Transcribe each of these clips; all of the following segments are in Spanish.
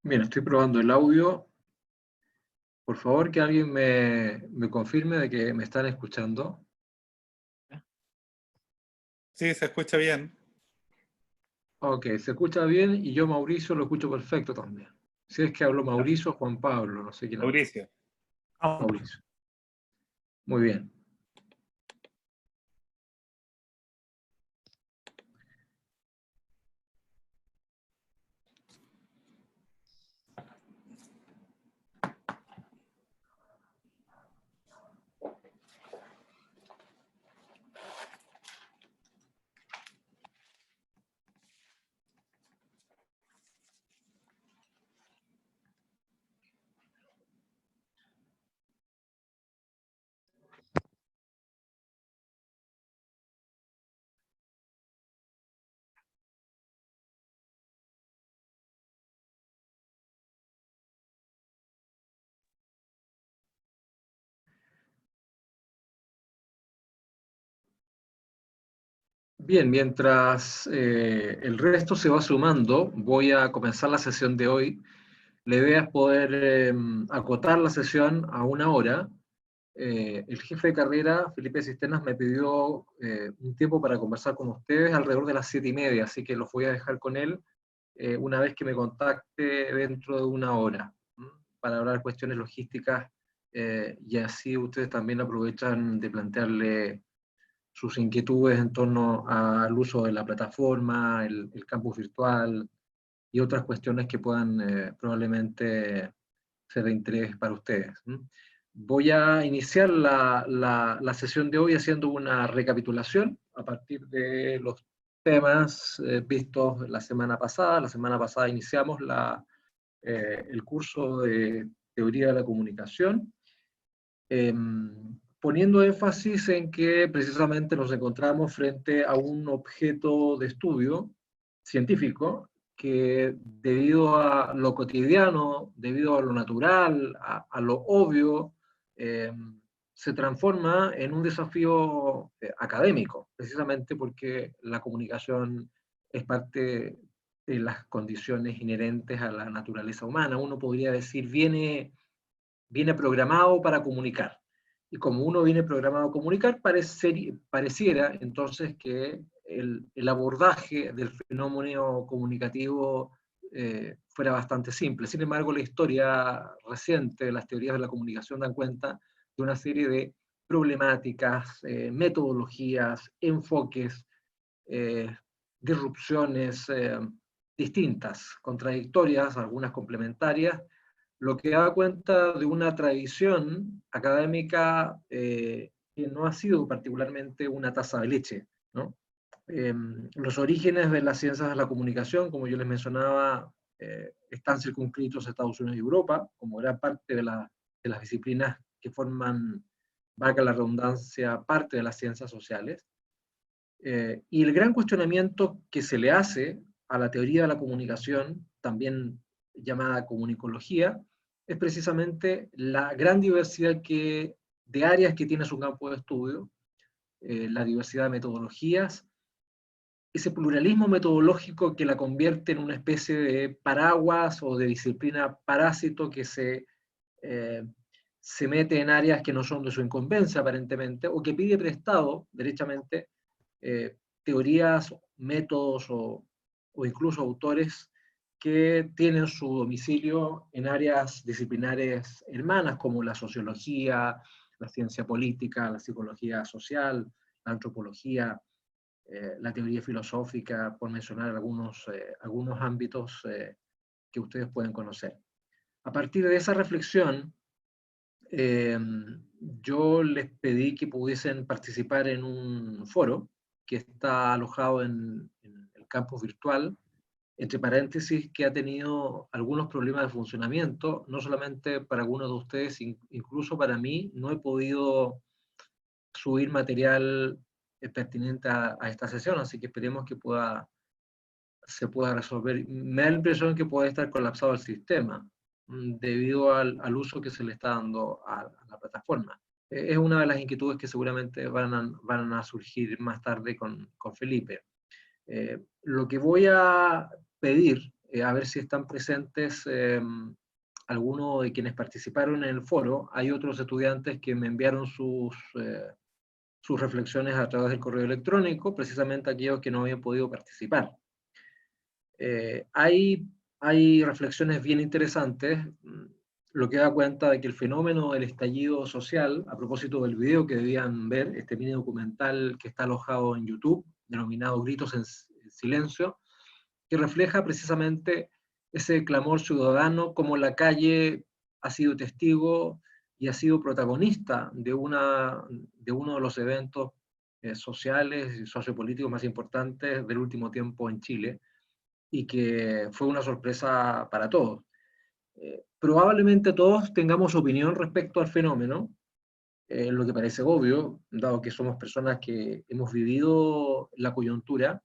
Bien, estoy probando el audio. Por favor, que alguien me confirme de que me están escuchando. Sí, se escucha bien. Ok, se escucha bien y yo, Mauricio, lo escucho perfecto también. Si es que hablo Mauricio o Juan Pablo, no sé quién habla. Mauricio. Mauricio. Muy bien. Bien, mientras el resto se va sumando, voy a comenzar la sesión de hoy. La idea es poder acotar la sesión a 1 hora. El jefe de carrera, Felipe Cisternas, me pidió un tiempo para conversar con ustedes alrededor de las 7:30, así que los voy a dejar con él una vez que me contacte dentro de 1 hora, para hablar cuestiones logísticas, y así ustedes también aprovechan de plantearle sus inquietudes en torno al uso de la plataforma, el campus virtual y otras cuestiones que puedan probablemente ser de interés para ustedes. Voy a iniciar la sesión de hoy haciendo una recapitulación a partir de los temas vistos la semana pasada. La semana pasada iniciamos el curso de Teoría de la Comunicación, poniendo énfasis en que precisamente nos encontramos frente a un objeto de estudio científico que, debido a lo cotidiano, debido a lo natural, a lo obvio, eh, se transforma en un desafío académico, precisamente porque la comunicación es parte de las condiciones inherentes a la naturaleza humana. Uno podría decir, viene programado para comunicar. Y como uno viene programado a comunicar, pareciera entonces que el abordaje del fenómeno comunicativo fuera bastante simple. Sin embargo, la historia reciente de las teorías de la comunicación dan cuenta de una serie de problemáticas, metodologías, enfoques, eh, disrupciones distintas, contradictorias, algunas complementarias, lo que da cuenta de una tradición académica que no ha sido particularmente una taza de leche, ¿no? Los orígenes de las ciencias de la comunicación, como yo les mencionaba, están circunscritos a Estados Unidos y Europa, como gran parte de las disciplinas que forman, valga la redundancia, parte de las ciencias sociales. Y el gran cuestionamiento que se le hace a la teoría de la comunicación, también llamada comunicología, es precisamente la gran diversidad de áreas que tiene su campo de estudio, la diversidad de metodologías, ese pluralismo metodológico que la convierte en una especie de paraguas o de disciplina parásito que se mete en áreas que no son de su incumbencia aparentemente, o que pide prestado derechamente teorías, métodos o incluso autores que tienen su domicilio en áreas disciplinares hermanas como la sociología, la ciencia política, la psicología social, la antropología, la teoría filosófica, por mencionar algunos ámbitos que ustedes pueden conocer. A partir de esa reflexión, eh, yo les pedí que pudiesen participar en un foro que está alojado en el campus virtual, entre paréntesis, que ha tenido algunos problemas de funcionamiento, no solamente para algunos de ustedes, incluso para mí, no he podido subir material pertinente a esta sesión, así que esperemos que se pueda resolver. Me da la impresión que puede estar colapsado el sistema debido al uso que se le está dando a la plataforma. Es una de las inquietudes que seguramente van a surgir más tarde con Felipe. Lo que voy a pedir a ver si están presentes algunos de quienes participaron en el foro. Hay otros estudiantes que me enviaron sus reflexiones a través del correo electrónico, precisamente aquellos que no habían podido participar. Hay reflexiones bien interesantes, lo que da cuenta de que el fenómeno del estallido social, a propósito del video que debían ver, este mini documental que está alojado en YouTube, denominado Gritos en Silencio, que refleja precisamente ese clamor ciudadano, como la calle ha sido testigo y ha sido protagonista de uno de los eventos sociales y sociopolíticos más importantes del último tiempo en Chile, y que fue una sorpresa para todos. Probablemente todos tengamos opinión respecto al fenómeno, lo que parece obvio, dado que somos personas que hemos vivido la coyuntura,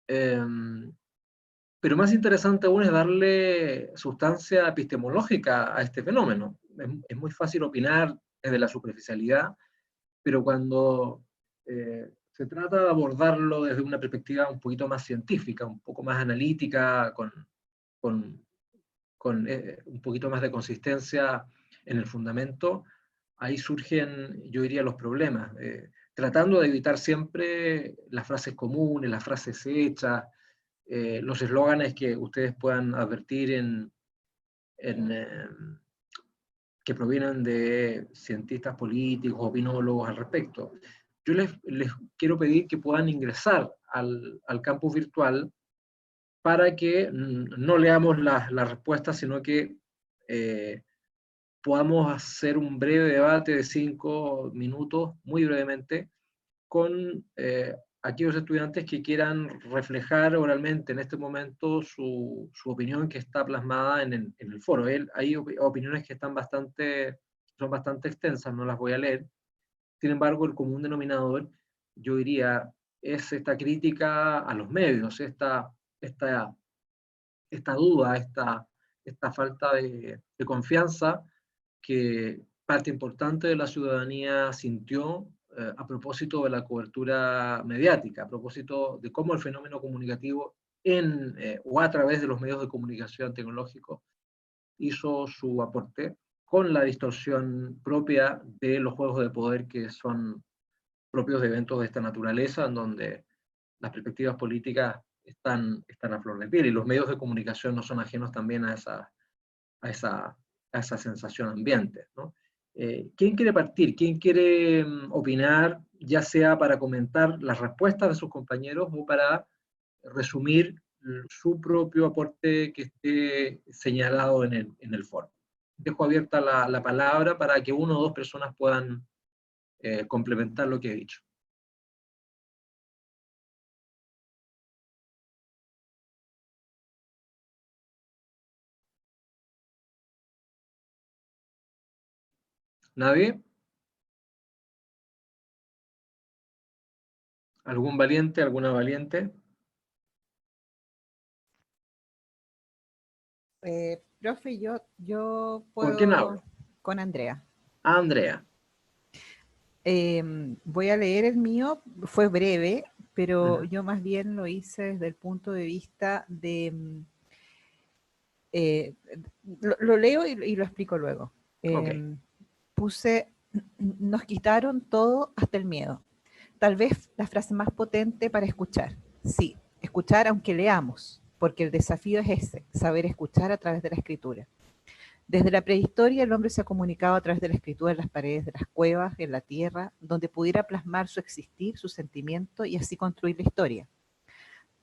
pero más interesante aún es darle sustancia epistemológica a este fenómeno. Es muy fácil opinar desde la superficialidad, pero cuando se trata de abordarlo desde una perspectiva un poquito más científica, un poco más analítica, con un poquito más de consistencia en el fundamento, ahí surgen, yo diría, los problemas, tratando de evitar siempre las frases comunes, las frases hechas, los eslóganes que ustedes puedan advertir que provienen de cientistas políticos, opinólogos al respecto. Yo les quiero pedir que puedan ingresar al campus virtual para que no leamos las respuestas, sino que podamos hacer un breve debate de 5 minutos, muy brevemente, con aquellos estudiantes que quieran reflejar oralmente en este momento su opinión que está plasmada en el foro. Hay opiniones que son bastante extensas, no las voy a leer. Sin embargo, el común denominador, yo diría, es esta crítica a los medios, esta duda, esta falta de confianza que parte importante de la ciudadanía sintió a propósito de la cobertura mediática, a propósito de cómo el fenómeno comunicativo o a través de los medios de comunicación tecnológicos hizo su aporte con la distorsión propia de los juegos de poder que son propios de eventos de esta naturaleza, en donde las perspectivas políticas están a flor de piel, y los medios de comunicación no son ajenos también a esa sensación ambiente, ¿no? ¿Quién quiere partir? ¿Quién quiere opinar, ya sea para comentar las respuestas de sus compañeros o para resumir su propio aporte que esté señalado en el foro? Dejo abierta la palabra para que una o dos personas puedan complementar lo que he dicho. ¿Nadie? ¿Algún valiente, alguna valiente? Profe, yo ¿Con quién hablo? puedo con Andrea. Andrea. Voy a leer el mío, fue breve, pero yo más bien lo hice desde el punto de vista de... lo leo y lo explico luego. Okay. Puse, nos quitaron todo hasta el miedo. Tal vez la frase más potente para escuchar. Sí, escuchar aunque leamos, porque el desafío es ese, saber escuchar a través de la escritura. Desde la prehistoria el hombre se ha comunicado a través de la escritura en las paredes de las cuevas, en la tierra, donde pudiera plasmar su existir, su sentimiento y así construir la historia.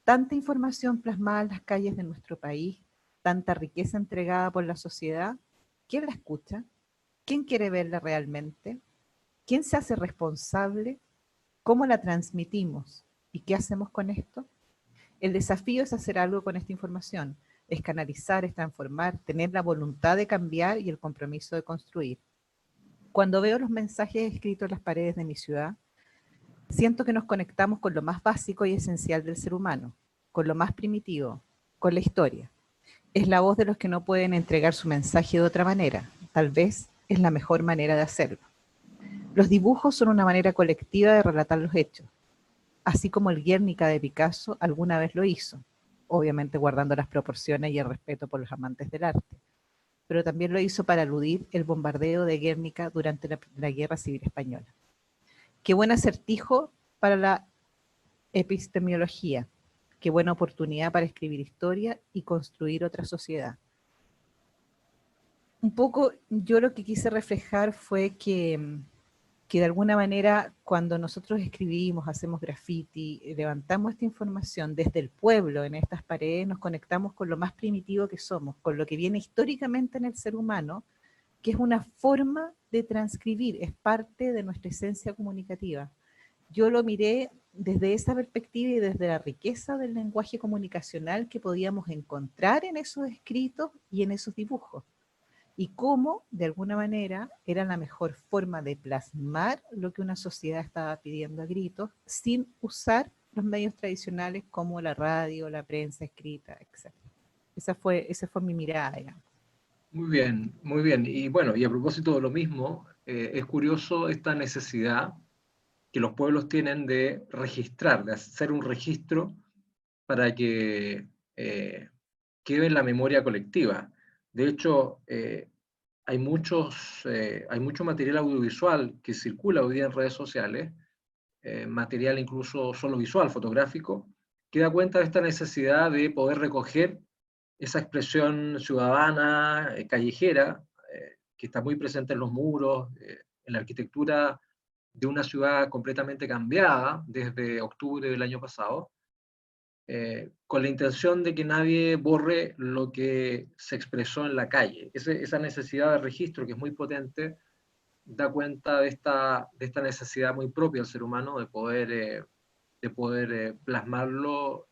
Tanta información plasmada en las calles de nuestro país, tanta riqueza entregada por la sociedad, ¿quién la escucha? ¿Quién quiere verla realmente? ¿Quién se hace responsable? ¿Cómo la transmitimos? ¿Y qué hacemos con esto? El desafío es hacer algo con esta información, es canalizar, es transformar, tener la voluntad de cambiar y el compromiso de construir. Cuando veo los mensajes escritos en las paredes de mi ciudad, siento que nos conectamos con lo más básico y esencial del ser humano, con lo más primitivo, con la historia. Es la voz de los que no pueden entregar su mensaje de otra manera. Tal vez es la mejor manera de hacerlo. Los dibujos son una manera colectiva de relatar los hechos, así como el Guernica de Picasso alguna vez lo hizo. obviamente guardando las proporciones y el respeto por los amantes del arte. Pero también lo hizo para eludir el bombardeo de Guernica durante la Guerra Civil Española. Qué buen acertijo para la epistemología, qué buena oportunidad para escribir historia y construir otra sociedad. Un poco yo lo que quise reflejar fue que de alguna manera cuando nosotros escribimos, hacemos graffiti, levantamos esta información desde el pueblo en estas paredes, nos conectamos con lo más primitivo que somos, con lo que viene históricamente en el ser humano, que es una forma de transcribir, es parte de nuestra esencia comunicativa. Yo lo miré desde esa perspectiva y desde la riqueza del lenguaje comunicacional que podíamos encontrar en esos escritos y en esos dibujos. Y cómo, de alguna manera, era la mejor forma de plasmar lo que una sociedad estaba pidiendo a gritos, sin usar los medios tradicionales como la radio, la prensa escrita, etc. Esa fue mi mirada, digamos. Muy bien, muy bien. Y bueno, y a propósito de lo mismo, es curioso esta necesidad que los pueblos tienen de registrar, de hacer un registro para que quede en la memoria colectiva. De hecho, hay mucho material audiovisual que circula hoy día en redes sociales, material incluso solo visual, fotográfico, que da cuenta de esta necesidad de poder recoger esa expresión ciudadana, callejera, que está muy presente en los muros, en la arquitectura de una ciudad completamente cambiada desde octubre del año pasado, con la intención de que nadie borre lo que se expresó en la calle. Esa necesidad de registro, que es muy potente, da cuenta de esta necesidad muy propia del ser humano de poder plasmarlo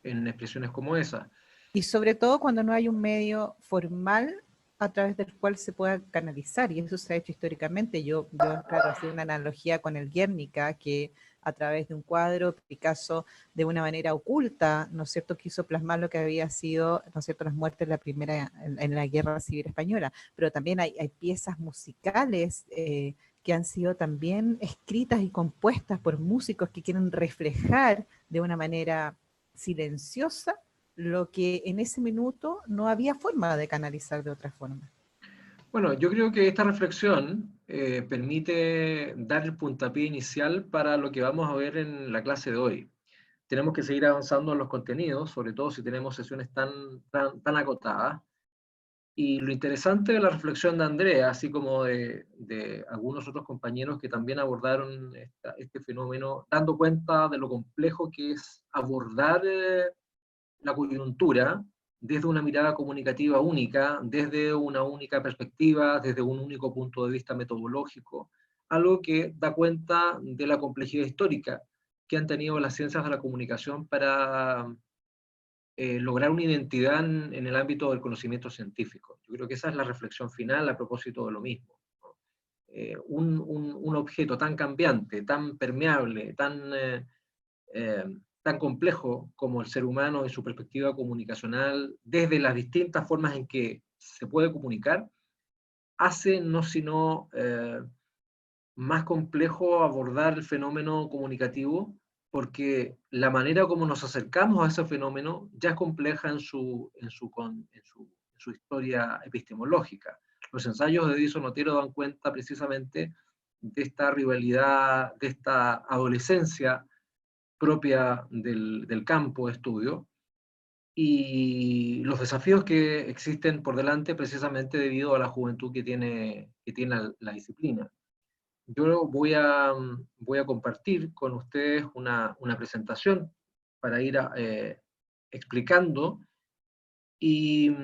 en expresiones como esa. Y sobre todo cuando no hay un medio formal a través del cual se pueda canalizar, y eso se ha hecho históricamente. Yo claro, hacía una analogía con el Guernica, que a través de un cuadro, Picasso, de una manera oculta, ¿no es cierto?, quiso plasmar lo que había sido, ¿no es cierto?, las muertes en la Guerra Civil Española, pero también hay piezas musicales que han sido también escritas y compuestas por músicos que quieren reflejar de una manera silenciosa lo que en ese minuto no había forma de canalizar de otra forma. Bueno, yo creo que esta reflexión permite dar el puntapié inicial para lo que vamos a ver en la clase de hoy. Tenemos que seguir avanzando en los contenidos, sobre todo si tenemos sesiones tan acotadas. Y lo interesante de la reflexión de Andrea, así como de algunos otros compañeros que también abordaron este fenómeno, dando cuenta de lo complejo que es abordar la coyuntura desde una mirada comunicativa única, desde una única perspectiva, desde un único punto de vista metodológico, algo que da cuenta de la complejidad histórica que han tenido las ciencias de la comunicación para lograr una identidad en el ámbito del conocimiento científico. Yo creo que esa es la reflexión final a propósito de lo mismo. Un objeto tan cambiante, tan permeable, tan complejo como el ser humano y su perspectiva comunicacional, desde las distintas formas en que se puede comunicar, hace no sino más complejo abordar el fenómeno comunicativo, porque la manera como nos acercamos a ese fenómeno ya es compleja en su historia epistemológica. Los ensayos de Edison Otero dan cuenta precisamente de esta rivalidad, de esta adolescencia propia del campo de estudio y los desafíos que existen por delante precisamente debido a la juventud que tiene la disciplina. Yo voy a compartir con ustedes una presentación para ir explicando y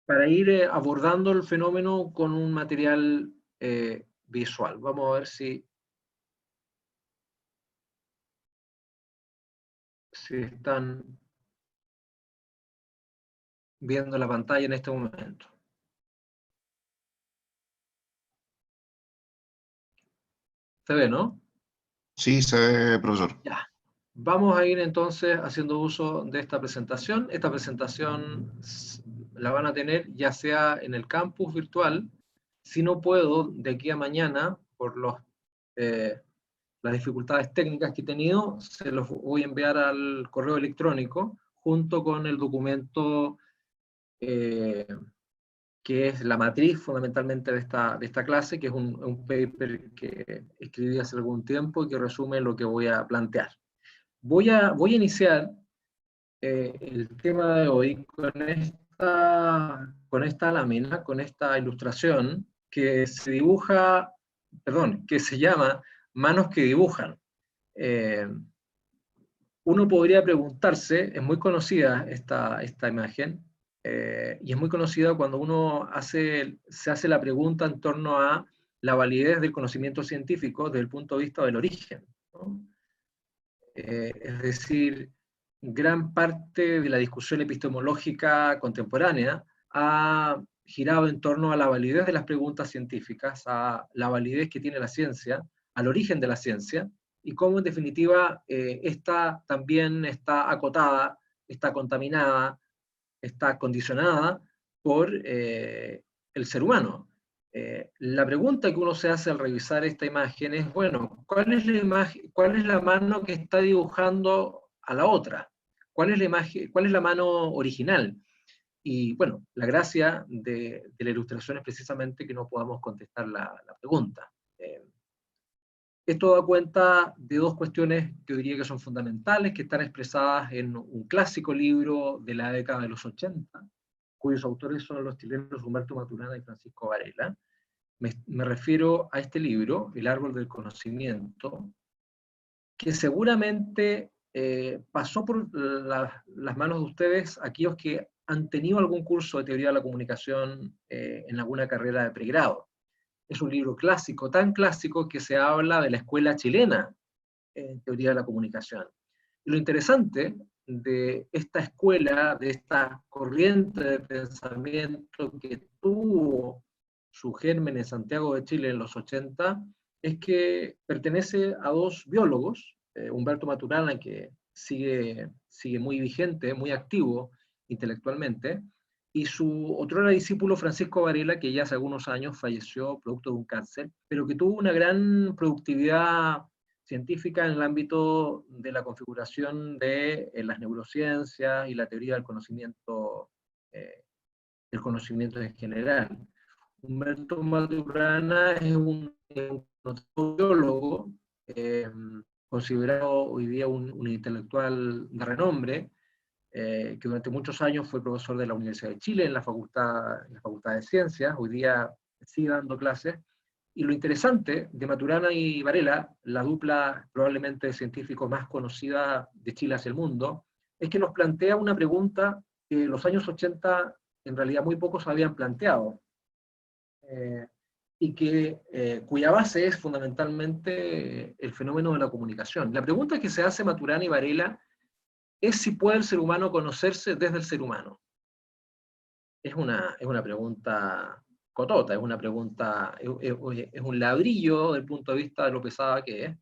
para ir abordando el fenómeno con un material visual. Vamos a ver si están viendo la pantalla en este momento. ¿Se ve, no? Sí, se ve, profesor. Ya. Vamos a ir entonces haciendo uso de esta presentación. Esta presentación la van a tener ya sea en el campus virtual, si no puedo, de aquí a mañana, por las las dificultades técnicas que he tenido, se los voy a enviar al correo electrónico, junto con el documento que es la matriz fundamentalmente de esta clase, que es un paper que escribí hace algún tiempo y que resume lo que voy a plantear. Voy a iniciar el tema de hoy con esta lámina, con esta ilustración que se dibuja, perdón, que se llama Manos que dibujan. Uno podría preguntarse, es muy conocida esta imagen, y es muy conocida cuando uno se hace la pregunta en torno a la validez del conocimiento científico desde el punto de vista del origen, ¿no? Es decir, gran parte de la discusión epistemológica contemporánea ha girado en torno a la validez de las preguntas científicas, a la validez que tiene la ciencia, al origen de la ciencia, y cómo en definitiva esta también está acotada, está contaminada, está condicionada por el ser humano. La pregunta que uno se hace al revisar esta imagen es, bueno, ¿cuál es la mano que está dibujando a la otra? ¿Cuál es la mano original? Y bueno, la gracia de la ilustración es precisamente que no podamos contestar la pregunta. Esto da cuenta de dos cuestiones que yo diría que son fundamentales, que están expresadas en un clásico libro de la década de los 80, cuyos autores son los chilenos Humberto Maturana y Francisco Varela. Me refiero a este libro, El árbol del conocimiento, que seguramente pasó por las manos de ustedes, aquellos que han tenido algún curso de teoría de la comunicación en alguna carrera de pregrado. Es un libro clásico, tan clásico que se habla de la escuela chilena en teoría de la comunicación. Y lo interesante de esta escuela, de esta corriente de pensamiento que tuvo su germen en Santiago de Chile en los 80, es que pertenece a dos biólogos, Humberto Maturana, que sigue muy vigente, muy activo intelectualmente, y su otrora discípulo Francisco Varela, que ya hace algunos años falleció producto de un cáncer, pero que tuvo una gran productividad científica en el ámbito de la configuración de las neurociencias y la teoría del conocimiento en general. Humberto Maturana es un biólogo considerado hoy día un intelectual de renombre, que durante muchos años fue profesor de la Universidad de Chile en la Facultad de Ciencias, hoy día sigue dando clases. Y lo interesante de Maturana y Varela, la dupla probablemente de científicos más conocida de Chile hacia el mundo, es que nos plantea una pregunta que en los años 80 en realidad muy pocos habían planteado, y cuya base es fundamentalmente el fenómeno de la comunicación. La pregunta que se hace Maturana y Varela es si puede el ser humano conocerse desde el ser humano. Es una pregunta cotota, es una pregunta, es un ladrillo desde el punto de vista de lo pesada que es,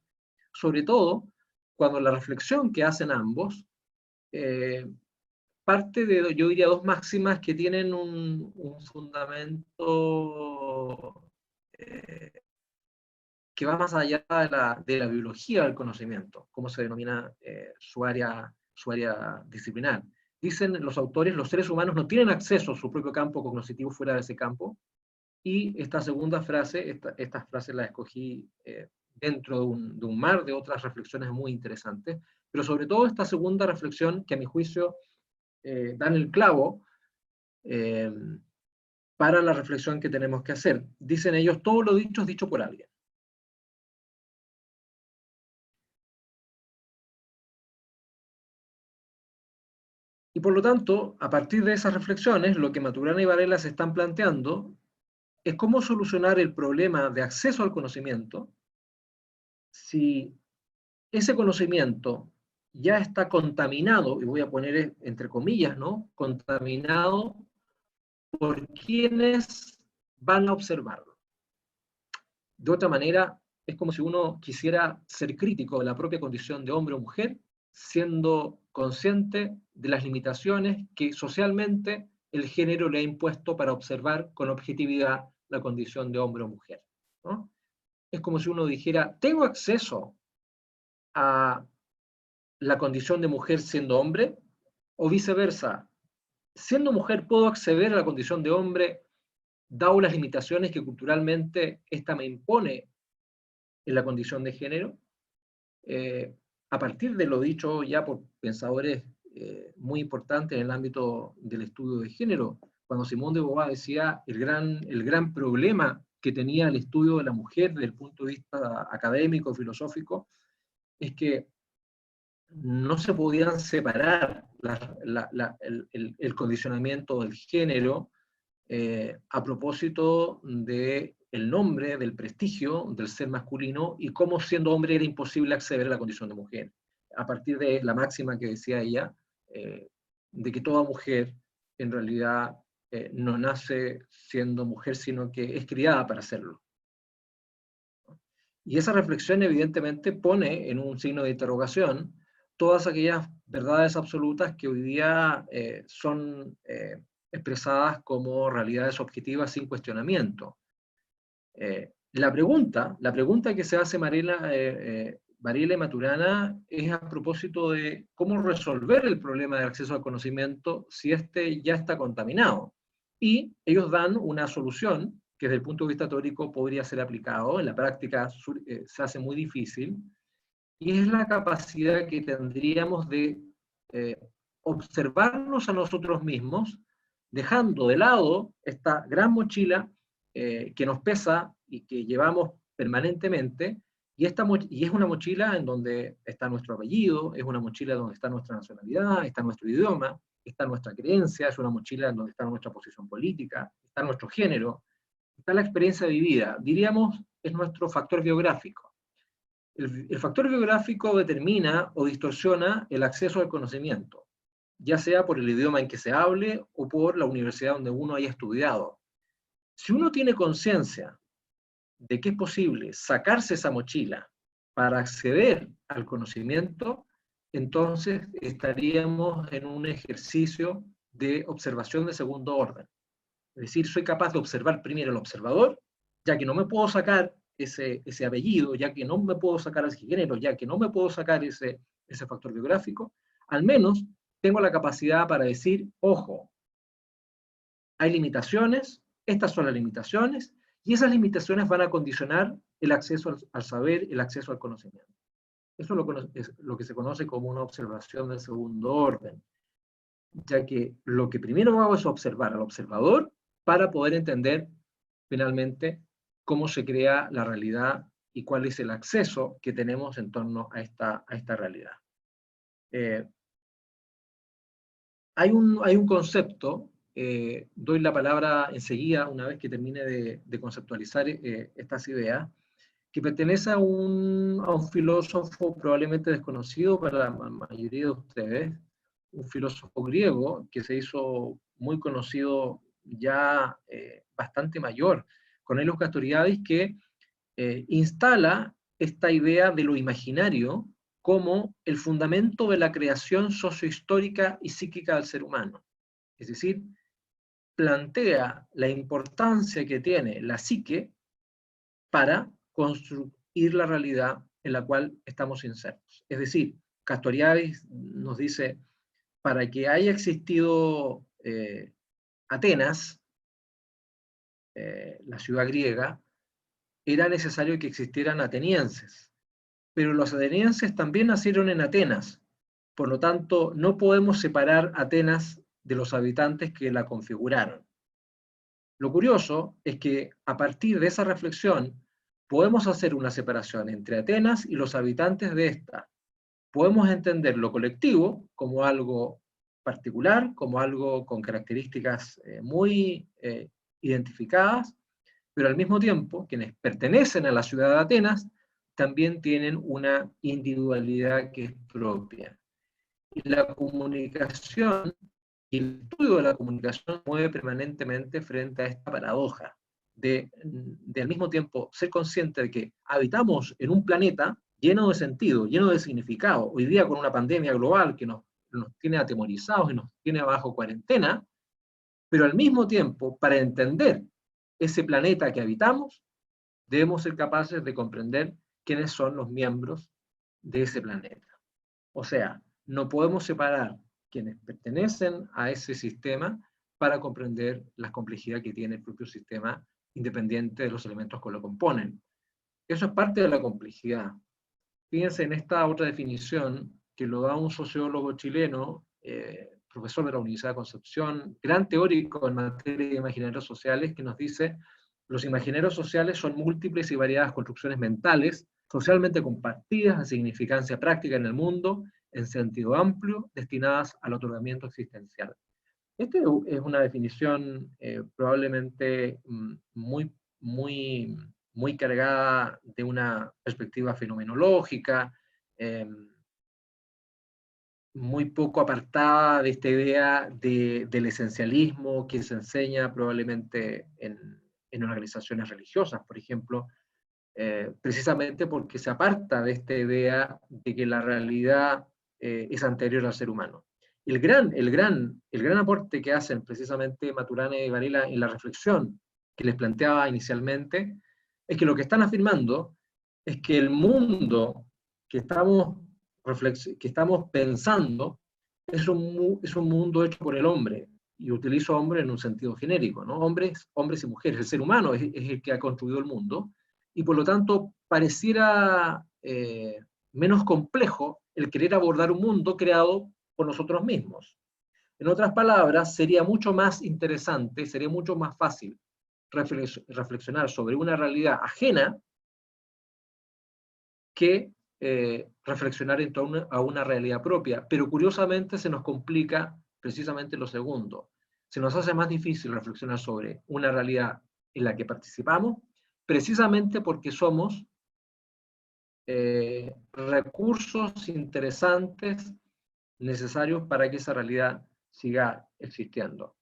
sobre todo cuando la reflexión que hacen ambos parte de, yo diría, dos máximas que tienen un fundamento que va más allá de la biología del conocimiento, como se denomina su área disciplinar. Dicen los autores, los seres humanos no tienen acceso a su propio campo cognitivo fuera de ese campo, y esta segunda frase, esta frase la escogí dentro de un mar de otras reflexiones muy interesantes, pero sobre todo esta segunda reflexión que a mi juicio dan el clavo para la reflexión que tenemos que hacer. Dicen ellos, todo lo dicho es dicho por alguien. Y por lo tanto, a partir de esas reflexiones, lo que Maturana y Varela se están planteando es cómo solucionar el problema de acceso al conocimiento si ese conocimiento ya está contaminado, y voy a poner entre comillas, ¿no? Contaminado por quienes van a observarlo. De otra manera, es como si uno quisiera ser crítico de la propia condición de hombre o mujer, siendo consciente de las limitaciones que socialmente el género le ha impuesto para observar con objetividad la condición de hombre o mujer, ¿no? Es como si uno dijera, tengo acceso a la condición de mujer siendo hombre, o viceversa, siendo mujer puedo acceder a la condición de hombre, dado las limitaciones que culturalmente esta me impone en la condición de género. A partir de lo dicho ya por pensadores muy importantes en el ámbito del estudio de género, cuando Simone de Beauvoir decía el gran problema que tenía el estudio de la mujer desde el punto de vista académico, filosófico, es que no se podían separar el condicionamiento del género a propósito del nombre, del prestigio del ser masculino y cómo siendo hombre era imposible acceder a la condición de mujer. A partir de la máxima que decía ella, de que toda mujer en realidad no nace siendo mujer, sino que es criada para serlo. Y esa reflexión evidentemente pone en un signo de interrogación todas aquellas verdades absolutas que hoy día son expresadas como realidades objetivas sin cuestionamiento. La pregunta que se hace Mariela Maturana es a propósito de cómo resolver el problema del acceso al conocimiento si este ya está contaminado. Y ellos dan una solución que desde el punto de vista teórico podría ser aplicado, en la práctica se hace muy difícil, y es la capacidad que tendríamos de observarnos a nosotros mismos, dejando de lado esta gran mochila que nos pesa y que llevamos permanentemente, y es una mochila en donde está nuestro apellido, es una mochila donde está nuestra nacionalidad, está nuestro idioma, está nuestra creencia, es una mochila en donde está nuestra posición política, está nuestro género, está la experiencia vivida, diríamos, es nuestro factor biográfico. El factor biográfico determina o distorsiona el acceso al conocimiento, ya sea por el idioma en que se hable o por la universidad donde uno haya estudiado. Si uno tiene conciencia de que es posible sacarse esa mochila para acceder al conocimiento, entonces estaríamos en un ejercicio de observación de segundo orden. Es decir, soy capaz de observar primero el observador, ya que no me puedo sacar ese apellido, ya que no me puedo sacar ese género, ya que no me puedo sacar ese factor biográfico, al menos tengo la capacidad para decir, ojo, hay limitaciones, estas son las limitaciones, y esas limitaciones van a condicionar el acceso al saber, el acceso al conocimiento. Eso es lo que se conoce como una observación de segundo orden, ya que lo que primero hago es observar al observador para poder entender finalmente cómo se crea la realidad y cuál es el acceso que tenemos en torno a esta realidad. Hay un concepto, doy la palabra enseguida, una vez que termine de conceptualizar estas ideas, que pertenece a un filósofo probablemente desconocido para la mayoría de ustedes, un filósofo griego que se hizo muy conocido ya bastante mayor, Cornelius Castoriadis, que instala esta idea de lo imaginario como el fundamento de la creación sociohistórica y psíquica del ser humano. Es decir, plantea la importancia que tiene la psique para construir la realidad en la cual estamos insertos. Es decir, Castoriadis nos dice, para que haya existido Atenas, la ciudad griega, era necesario que existieran atenienses. Pero los atenienses también nacieron en Atenas. Por lo tanto, no podemos separar Atenas de los habitantes que la configuraron. Lo curioso es que a partir de esa reflexión podemos hacer una separación entre Atenas y los habitantes de esta. Podemos entender lo colectivo como algo particular, como algo con características muy identificadas, pero al mismo tiempo, quienes pertenecen a la ciudad de Atenas también tienen una individualidad que es propia. Y la comunicación y el estudio de la comunicación mueve permanentemente frente a esta paradoja de al mismo tiempo ser consciente de que habitamos en un planeta lleno de sentido, lleno de significado, hoy día con una pandemia global que nos tiene atemorizados y nos tiene bajo cuarentena, pero al mismo tiempo, para entender ese planeta que habitamos, debemos ser capaces de comprender quiénes son los miembros de ese planeta. O sea, no podemos separar quienes pertenecen a ese sistema para comprender la complejidad que tiene el propio sistema independiente de los elementos que lo componen. Eso es parte de la complejidad. Fíjense en esta otra definición que lo da un sociólogo chileno, profesor de la Universidad de Concepción, gran teórico en materia de imaginarios sociales, que nos dice: los imaginarios sociales son múltiples y variadas construcciones mentales, socialmente compartidas de significancia práctica en el mundo, en sentido amplio, destinadas al otorgamiento existencial. Esta es una definición probablemente muy cargada de una perspectiva fenomenológica, muy poco apartada de esta idea del esencialismo que se enseña probablemente en organizaciones religiosas, por ejemplo, precisamente porque se aparta de esta idea de que la realidad es anterior al ser humano. El gran aporte que hacen precisamente Maturana y Varela en la reflexión que les planteaba inicialmente es que lo que están afirmando es que el mundo que estamos pensando es un mundo hecho por el hombre, y utilizo hombre en un sentido genérico, ¿no? Hombres y mujeres. El ser humano es el que ha construido el mundo, y por lo tanto pareciera menos complejo el querer abordar un mundo creado por nosotros mismos. En otras palabras, sería mucho más interesante, sería mucho más fácil reflexionar sobre una realidad ajena que reflexionar en torno a una realidad propia. Pero curiosamente se nos complica precisamente lo segundo. Se nos hace más difícil reflexionar sobre una realidad en la que participamos, precisamente porque somos recursos interesantes necesarios para que esa realidad siga existiendo.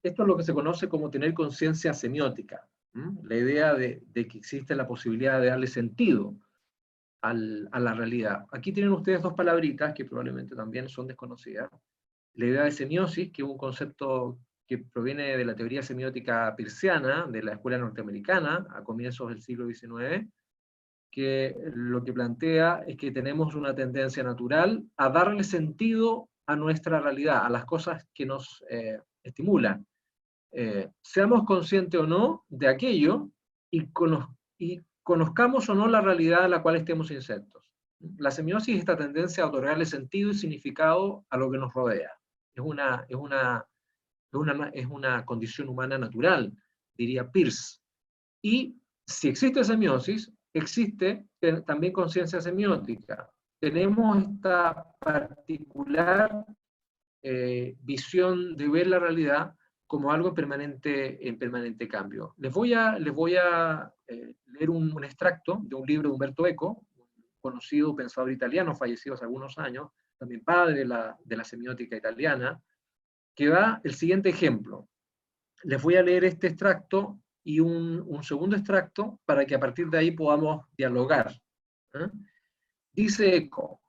Esto es lo que se conoce como tener conciencia semiótica, la idea de que existe la posibilidad de darle sentido a la realidad. Aquí tienen ustedes dos palabritas que probablemente también son desconocidas. La idea de semiosis, que es un concepto que proviene de la teoría semiótica peirciana, de la escuela norteamericana, a comienzos del siglo XIX, que lo que plantea es que tenemos una tendencia natural a darle sentido a nuestra realidad, a las cosas que nos estimulan. Seamos conscientes o no de aquello, y conozcamos o no la realidad a la cual estemos insertos. La semiosis es esta tendencia a otorgarle sentido y significado a lo que nos rodea. Es una condición humana natural, diría Peirce. Y si existe semiosis, existe también conciencia semiótica. Tenemos esta particular visión de ver la realidad como algo en permanente cambio. Les voy a leer un extracto de un libro de Umberto Eco, un conocido pensador italiano, fallecido hace algunos años, también padre de la semiótica italiana, que da el siguiente ejemplo. Les voy a leer este extracto y un segundo extracto para que a partir de ahí podamos dialogar. Dice Eco,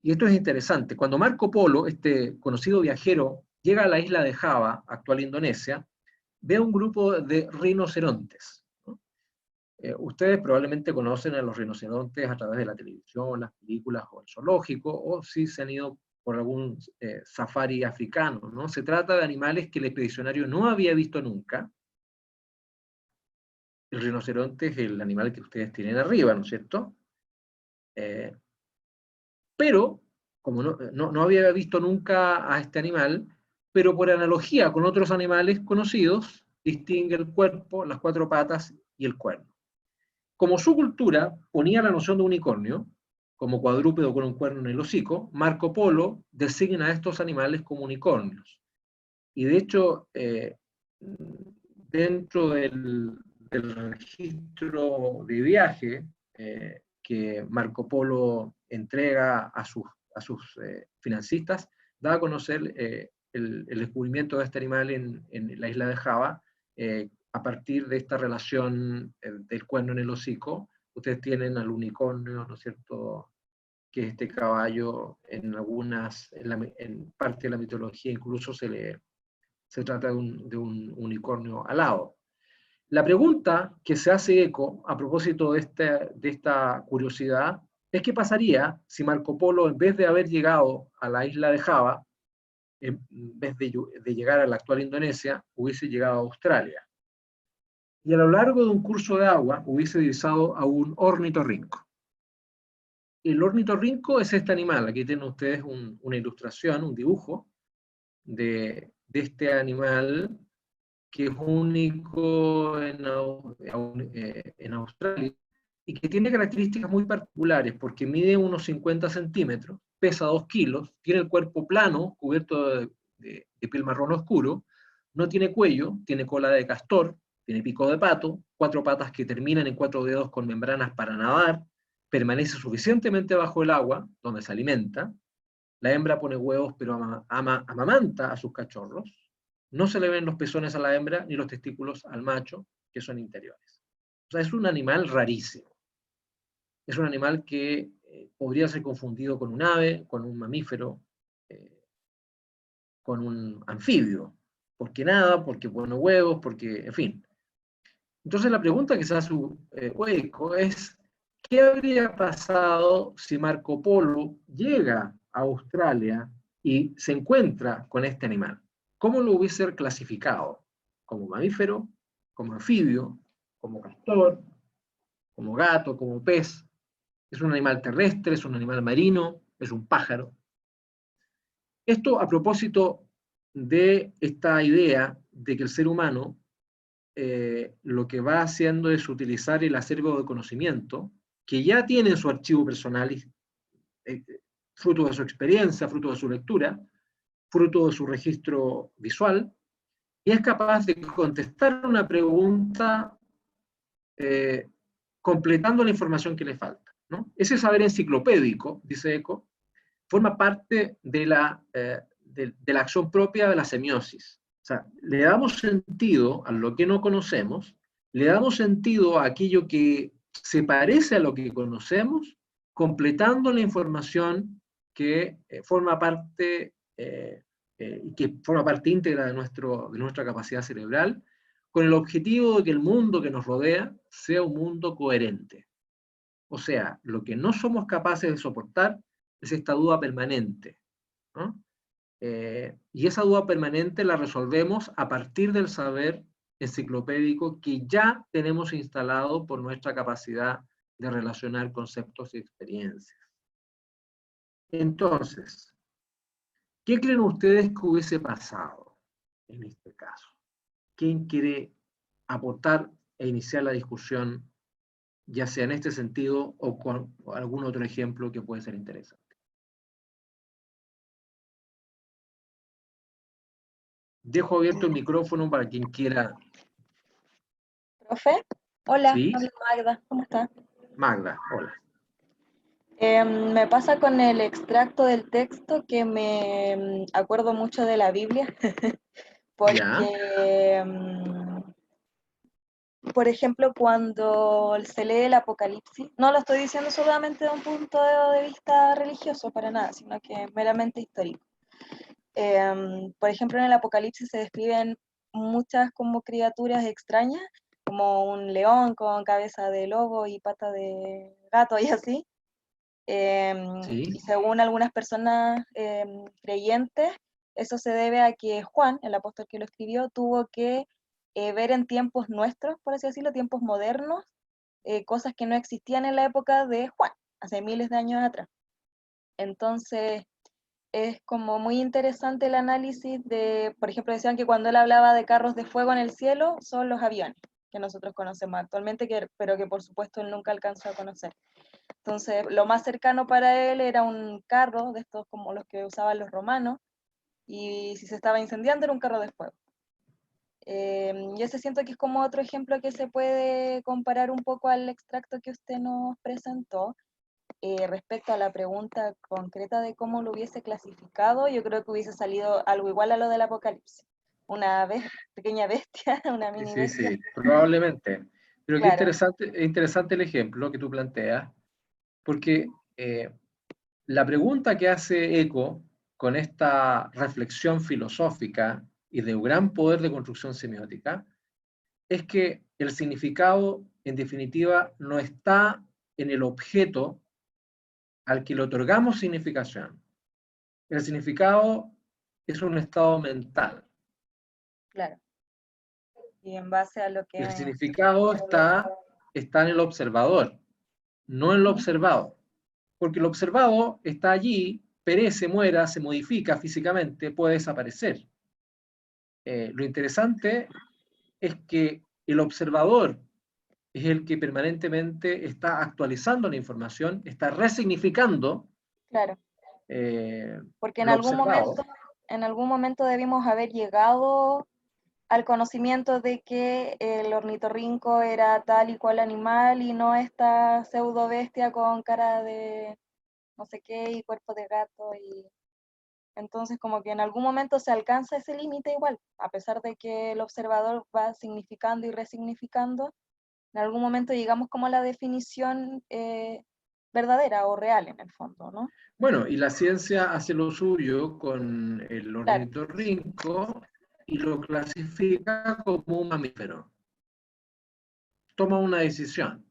y esto es interesante: cuando Marco Polo, este conocido viajero, llega a la isla de Java, actual Indonesia, ve a un grupo de rinocerontes. Ustedes probablemente conocen a los rinocerontes a través de la televisión, las películas o el zoológico, o si se han ido por algún safari africano, ¿no? Se trata de animales que el expedicionario no había visto nunca. El rinoceronte es el animal que ustedes tienen arriba, ¿no es cierto? Pero, como no había visto nunca a este animal, pero por analogía con otros animales conocidos, distingue el cuerpo, las cuatro patas y el cuerno. Como su cultura ponía la noción de unicornio, como cuadrúpedo con un cuerno en el hocico, Marco Polo designa a estos animales como unicornios. Y de hecho, dentro del registro de viaje que Marco Polo entrega a sus financistas, da a conocer el descubrimiento de este animal en la isla de Java, a partir de esta relación del cuerno en el hocico. Ustedes tienen al unicornio, ¿no es cierto?, que este caballo en parte de la mitología incluso se trata de un unicornio alado. La pregunta que se hace eco a propósito de esta curiosidad es qué pasaría si Marco Polo, en vez de haber llegado a la isla de Java, en vez de llegar a la actual Indonesia, hubiese llegado a Australia. Y a lo largo de un curso de agua hubiese divisado a un ornitorrinco. El ornitorrinco es este animal. Aquí tienen ustedes una ilustración, un dibujo de este animal que es único en Australia y que tiene características muy particulares porque mide unos 50 centímetros, pesa 2 kilos, tiene el cuerpo plano, cubierto de piel marrón oscuro, no tiene cuello, tiene cola de castor, tiene pico de pato, 4 patas que terminan en 4 dedos con membranas para nadar, permanece suficientemente bajo el agua, donde se alimenta, la hembra pone huevos pero amamanta a sus cachorros, no se le ven los pezones a la hembra ni los testículos al macho, que son interiores. O sea, es un animal rarísimo. Es un animal que podría ser confundido con un ave, con un mamífero, con un anfibio. Porque nada, porque pone huevos, porque, en fin. Entonces la pregunta que se hace Hueco es, ¿qué habría pasado si Marco Polo llega a Australia y se encuentra con este animal? ¿Cómo lo hubiese clasificado? ¿Como mamífero? ¿Como anfibio? ¿Como castor? ¿Como gato? ¿Como pez? ¿Es un animal terrestre? ¿Es un animal marino? ¿Es un pájaro? Esto a propósito de esta idea de que el ser humano lo que va haciendo es utilizar el acervo de conocimiento que ya tiene en su archivo personal, fruto de su experiencia, fruto de su lectura, fruto de su registro visual, y es capaz de contestar una pregunta completando la información que le falta, ¿no? Ese saber enciclopédico, dice Eco, forma parte de la acción propia de la semiosis. O sea, le damos sentido a lo que no conocemos, le damos sentido a aquello que se parece a lo que conocemos, completando la información que forma parte íntegra de nuestra capacidad cerebral, con el objetivo de que el mundo que nos rodea sea un mundo coherente. O sea, lo que no somos capaces de soportar es esta duda permanente, ¿no? Y esa duda permanente la resolvemos a partir del saber enciclopédico que ya tenemos instalado por nuestra capacidad de relacionar conceptos y experiencias. Entonces, ¿qué creen ustedes que hubiese pasado en este caso? ¿Quién quiere aportar e iniciar la discusión, ya sea en este sentido o con algún otro ejemplo que puede ser interesante? Dejo abierto el micrófono para quien quiera. ¿Profe? Hola, ¿Sí? habla Magda, ¿cómo está? Magda, hola. Me pasa con el extracto del texto que me acuerdo mucho de la Biblia, ¿Ya? porque, por ejemplo, cuando se lee el Apocalipsis, no lo estoy diciendo solamente de un punto de vista religioso, para nada, sino que meramente histórico. Por ejemplo, en el Apocalipsis se describen muchas como criaturas extrañas, como un león con cabeza de lobo y pata de gato y así. Sí. Y según algunas personas creyentes, eso se debe a que Juan, el apóstol que lo escribió, tuvo que ver en tiempos nuestros, por así decirlo, tiempos modernos, cosas que no existían en la época de Juan, hace miles de años atrás. Entonces, es como muy interesante el análisis de, por ejemplo, decían que cuando él hablaba de carros de fuego en el cielo, son los aviones que nosotros conocemos actualmente, pero que por supuesto él nunca alcanzó a conocer. Entonces, lo más cercano para él era un carro, de estos como los que usaban los romanos, y si se estaba incendiando era un carro de fuego. Y ese siento que es como otro ejemplo que se puede comparar un poco al extracto que usted nos presentó. Respecto a la pregunta concreta de cómo lo hubiese clasificado, yo creo que hubiese salido algo igual a lo del Apocalipsis. Una pequeña bestia, una mini Sí, bestia. sí, probablemente. Pero Claro. qué interesante el ejemplo que tú planteas, porque la pregunta que hace Eco con esta reflexión filosófica y de un gran poder de construcción semiótica es que el significado, en definitiva, no está en el objeto al que le otorgamos significación. El significado es un estado mental. Claro. Y en base a lo que... El significado está en el observador, no en lo observado. Porque lo observado está allí, perece, muera, se modifica físicamente, puede desaparecer. Lo interesante es que el observador es el que permanentemente está actualizando la información, está resignificando Claro. Porque lo observado. en algún momento debimos haber llegado al conocimiento de que el ornitorrinco era tal y cual animal y no esta pseudo bestia con cara de no sé qué y cuerpo de gato. Y entonces como que en algún momento se alcanza ese límite igual, a pesar de que el observador va significando y resignificando, en algún momento llegamos como a la definición verdadera o real en el fondo, ¿no? Bueno, y la ciencia hace lo suyo con el Claro. ornitorrinco y lo clasifica como un mamífero. Toma una decisión.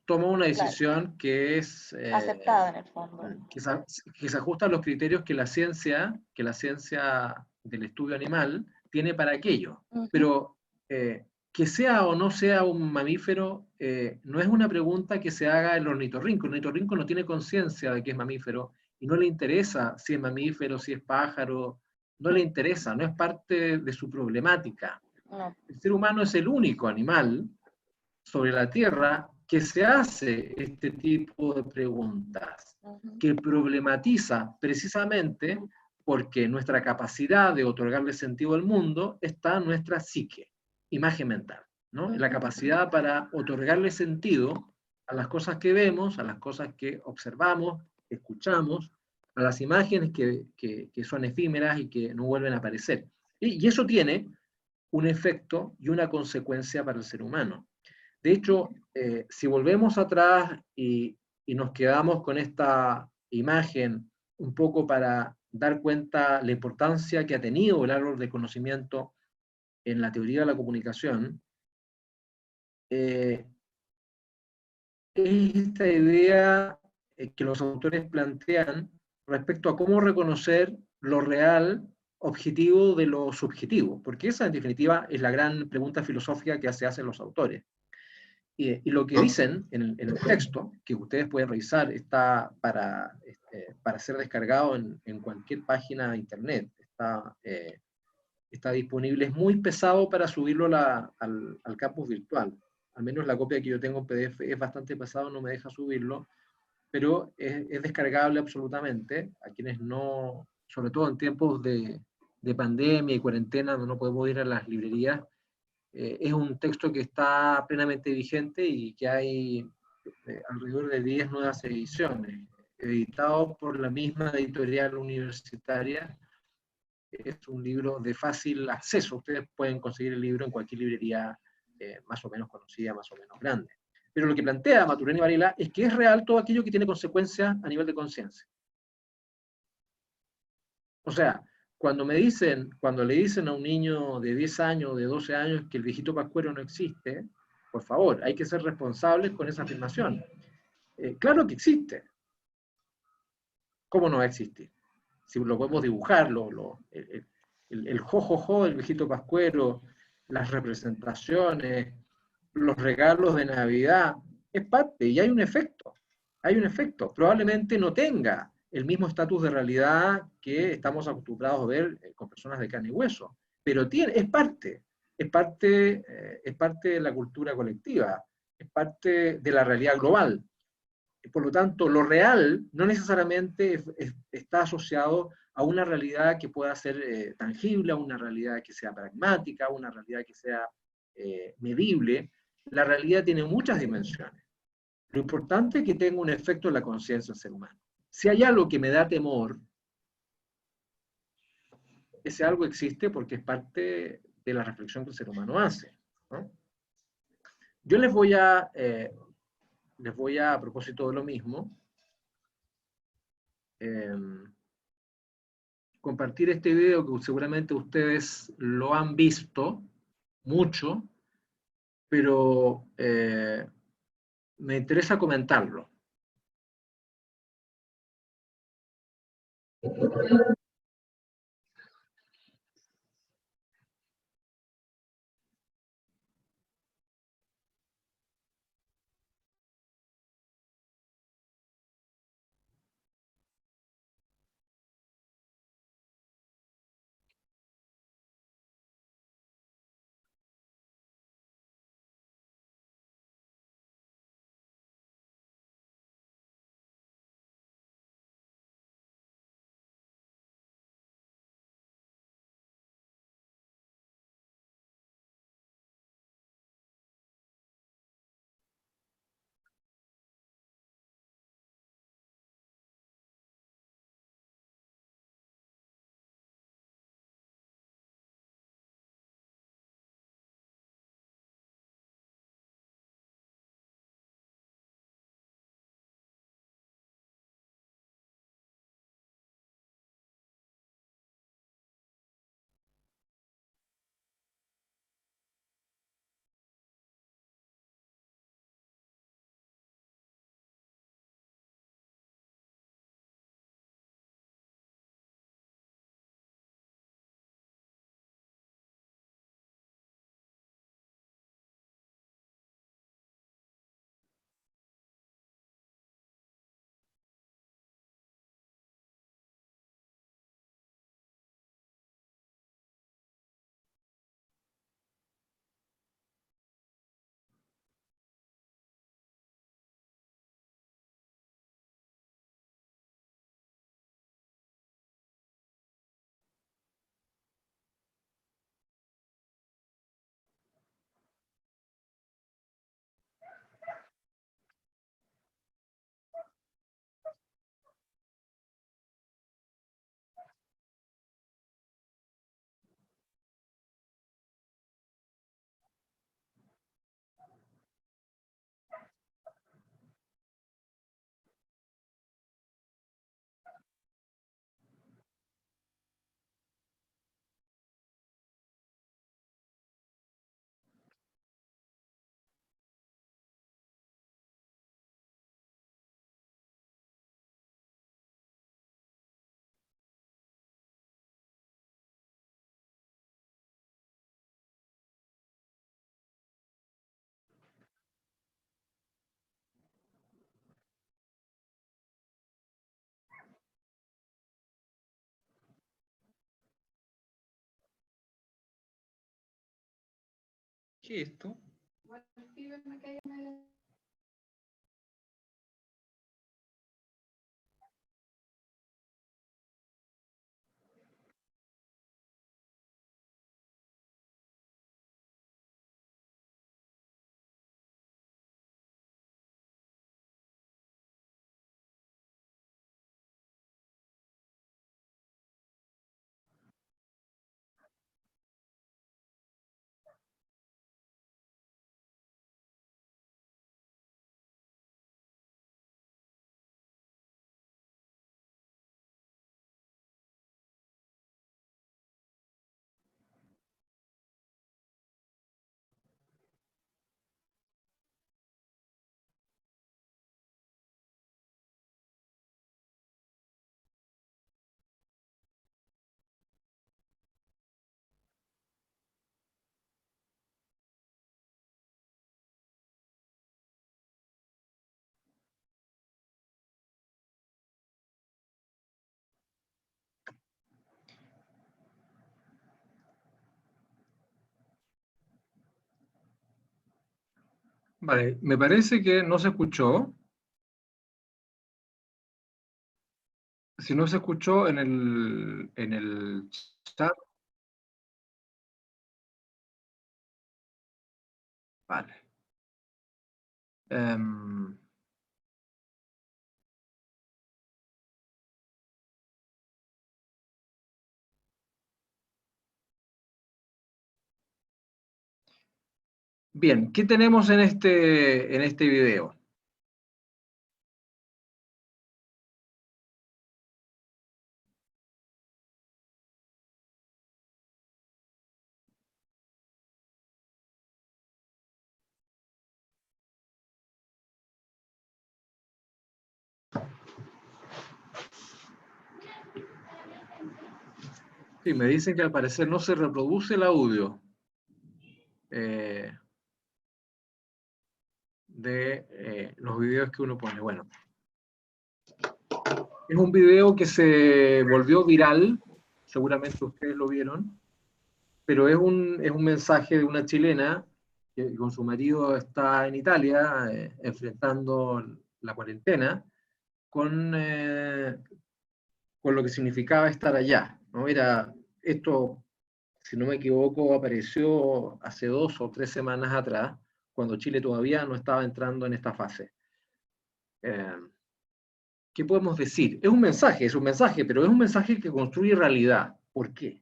Claro. Que es Aceptada en el fondo. que se ajusta a los criterios que la ciencia del estudio animal tiene para aquello. Ujú. Pero que sea o no sea un mamífero no es una pregunta que se haga el ornitorrinco. El ornitorrinco no tiene conciencia de que es mamífero y no le interesa si es mamífero, si es pájaro, no le interesa, no es parte de su problemática. No. El ser humano es el único animal sobre la Tierra que se hace este tipo de preguntas, que problematiza precisamente porque nuestra capacidad de otorgarle sentido al mundo está en nuestra psique, imagen mental, ¿no? La capacidad para otorgarle sentido a las cosas que vemos, a las cosas que observamos, escuchamos, a las imágenes que son efímeras y que no vuelven a aparecer. Y eso tiene un efecto y una consecuencia para el ser humano. De hecho, si volvemos atrás y nos quedamos con esta imagen un poco para dar cuenta la importancia que ha tenido el árbol de conocimiento en la teoría de la comunicación, es esta idea que los autores plantean respecto a cómo reconocer lo real objetivo de lo subjetivo, porque esa en definitiva es la gran pregunta filosófica que se hacen los autores. Y lo que dicen en el texto, que ustedes pueden revisar, está para ser descargado en cualquier página de internet, está disponible, es muy pesado para subirlo al campus virtual, al menos la copia que yo tengo en PDF es bastante pesado, no me deja subirlo, pero es descargable absolutamente, a quienes no, sobre todo en tiempos de pandemia y cuarentena, donde no podemos ir a las librerías, es un texto que está plenamente vigente y que hay alrededor de 10 nuevas ediciones, editado por la misma editorial universitaria. Es un libro de fácil acceso, ustedes pueden conseguir el libro en cualquier librería más o menos conocida, más o menos grande. Pero lo que plantea Maturana y Varela es que es real todo aquello que tiene consecuencias a nivel de conciencia. O sea, cuando le dicen a un niño de 10 años, de 12 años, que el viejito pascuero no existe, por favor, hay que ser responsables con esa afirmación. Claro que existe. ¿Cómo no va a existir? Si lo podemos dibujar, el jojojo del viejito pascuero, las representaciones, los regalos de Navidad, es parte y hay un efecto. Hay un efecto. Probablemente no tenga el mismo estatus de realidad que estamos acostumbrados a ver con personas de carne y hueso, pero es parte de la cultura colectiva, es parte de la realidad global. Por lo tanto, lo real no necesariamente está asociado a una realidad que pueda ser tangible, a una realidad que sea pragmática, a una realidad que sea medible. La realidad tiene muchas dimensiones. Lo importante es que tenga un efecto en la conciencia del ser humano. Si hay algo que me da temor, ese algo existe porque es parte de la reflexión que el ser humano hace, ¿no? Yo les voy a propósito de lo mismo, compartir este video que seguramente ustedes lo han visto mucho, pero me interesa comentarlo. ¿Qué es esto? Vale, me parece que no se escuchó. Si no se escuchó en el chat, vale. Em, bien, ¿qué tenemos en este video? Sí, me dicen que al parecer no se reproduce el audio de los videos que uno pone. Bueno, es un video que se volvió viral, seguramente ustedes lo vieron, pero es un mensaje de una chilena que con su marido está en Italia enfrentando la cuarentena con lo que significaba estar allá, ¿no? Esto, si no me equivoco, apareció hace 2 o 3 semanas atrás, cuando Chile todavía no estaba entrando en esta fase. ¿Qué podemos decir? Es un mensaje, pero es un mensaje que construye realidad. ¿Por qué?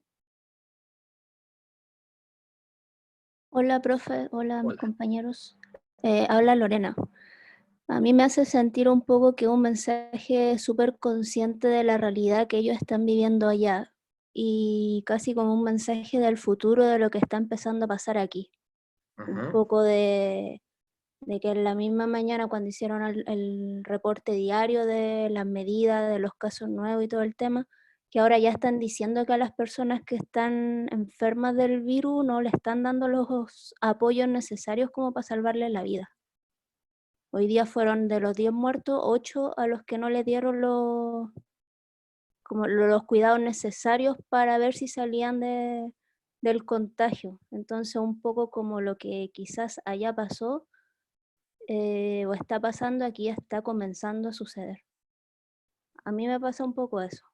Hola, profe. Hola, mis Hola. compañeros. Habla Lorena. A mí me hace sentir un poco que un mensaje súper consciente de la realidad que ellos están viviendo allá y casi como un mensaje del futuro de lo que está empezando a pasar aquí. Un Ajá. poco de que en la misma mañana cuando hicieron el reporte diario de las medidas, de los casos nuevos y todo el tema, que ahora ya están diciendo que a las personas que están enfermas del virus no le están dando los apoyos necesarios como para salvarles la vida. Hoy día fueron de los 10 muertos, 8 a los que no le dieron los cuidados necesarios para ver si salían del contagio. Entonces un poco como lo que quizás allá pasó, o está pasando, aquí ya está comenzando a suceder. A mí me pasa un poco eso.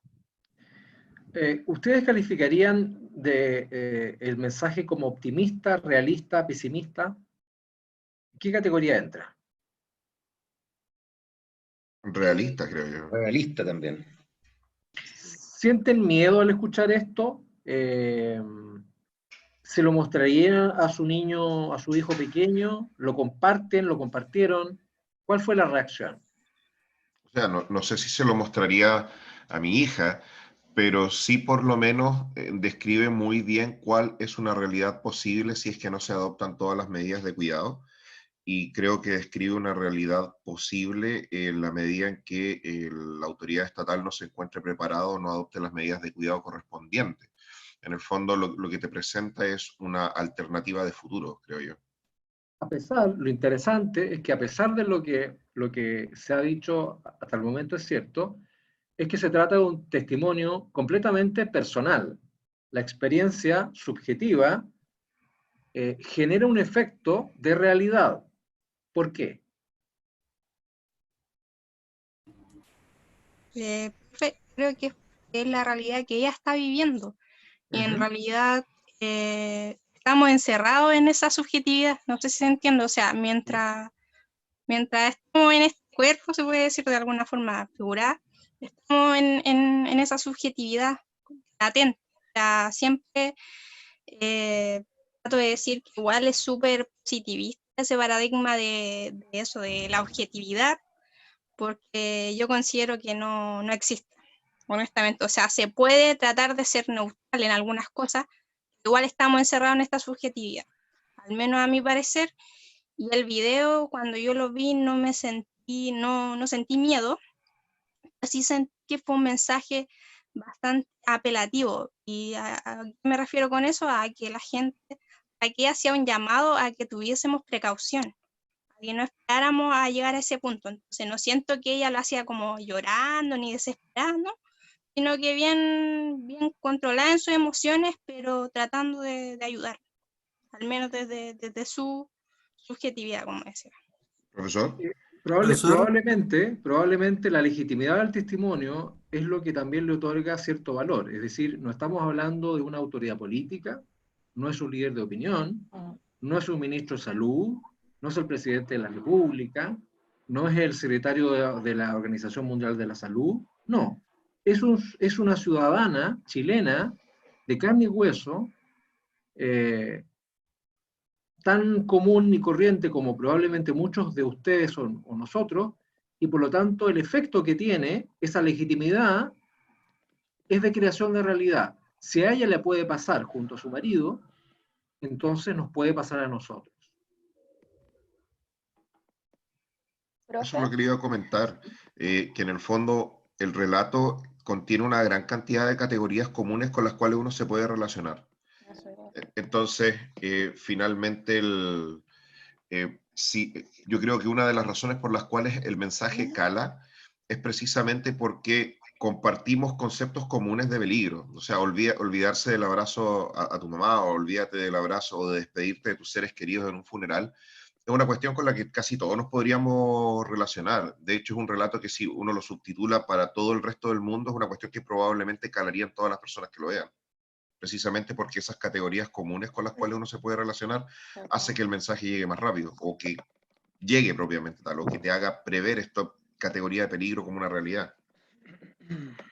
¿Ustedes calificarían el mensaje como optimista, realista, pesimista? ¿Qué categoría entra? Realista, creo yo. Realista también. ¿Sienten miedo al escuchar esto? ¿Se lo mostrarían a su niño, a su hijo pequeño? ¿Lo comparten? ¿Lo compartieron? ¿Cuál fue la reacción? O sea, no sé si se lo mostraría a mi hija, pero sí por lo menos describe muy bien cuál es una realidad posible si es que no se adoptan todas las medidas de cuidado. Y creo que describe una realidad posible en la medida en que la autoridad estatal no se encuentre preparada o no adopte las medidas de cuidado correspondientes. En el fondo, lo que te presenta es una alternativa de futuro, creo yo. Lo interesante es que a pesar de lo que se ha dicho hasta el momento es cierto, es que se trata de un testimonio completamente personal. La experiencia subjetiva genera un efecto de realidad. ¿Por qué? Creo que es la realidad que ella está viviendo. Y en realidad estamos encerrados en esa subjetividad. No sé si se entiende. O sea, mientras estamos en este cuerpo, se puede decir de alguna forma figurada, estamos en esa subjetividad latente. O sea, siempre trato de decir que igual es súper positivista ese paradigma de eso, de la objetividad, porque yo considero que no existe, honestamente. O sea, se puede tratar de ser neutral en algunas cosas, igual estamos encerrados en esta subjetividad, al menos a mi parecer. Y el video, cuando yo lo vi, no sentí miedo, así sentí que fue un mensaje bastante apelativo. ¿Y a qué me refiero con eso? A que la gente, a que hacía un llamado a que tuviésemos precaución, a que no esperáramos a llegar a ese punto. Entonces no siento que ella lo hacía como llorando ni desesperando, sino que bien controlada en sus emociones, pero tratando de ayudar, al menos desde su subjetividad, como decía. Profesor. Probablemente la legitimidad del testimonio es lo que también le otorga cierto valor. Es decir, no estamos hablando de una autoridad política, no es un líder de opinión, no es un ministro de salud, no es el presidente de la República, no es el secretario de la Organización Mundial de la Salud, no. Es una ciudadana chilena de carne y hueso, tan común y corriente como probablemente muchos de ustedes o nosotros, y por lo tanto el efecto que tiene, esa legitimidad, es de creación de realidad. Si a ella le puede pasar junto a su marido, entonces nos puede pasar a nosotros. Eso lo quería comentar, que en el fondo el relato contiene una gran cantidad de categorías comunes con las cuales uno se puede relacionar. Entonces, finalmente, sí, yo creo que una de las razones por las cuales el mensaje cala es precisamente porque compartimos conceptos comunes de peligro. O sea, olvidarse del abrazo a tu mamá, o olvídate del abrazo o de despedirte de tus seres queridos en un funeral, es una cuestión con la que casi todos nos podríamos relacionar. De hecho, es un relato que si uno lo subtitula para todo el resto del mundo, es una cuestión que probablemente calaría en todas las personas que lo vean. Precisamente porque esas categorías comunes con las cuales uno se puede relacionar hace que el mensaje llegue más rápido, o que llegue propiamente tal, o que te haga prever esta categoría de peligro como una realidad.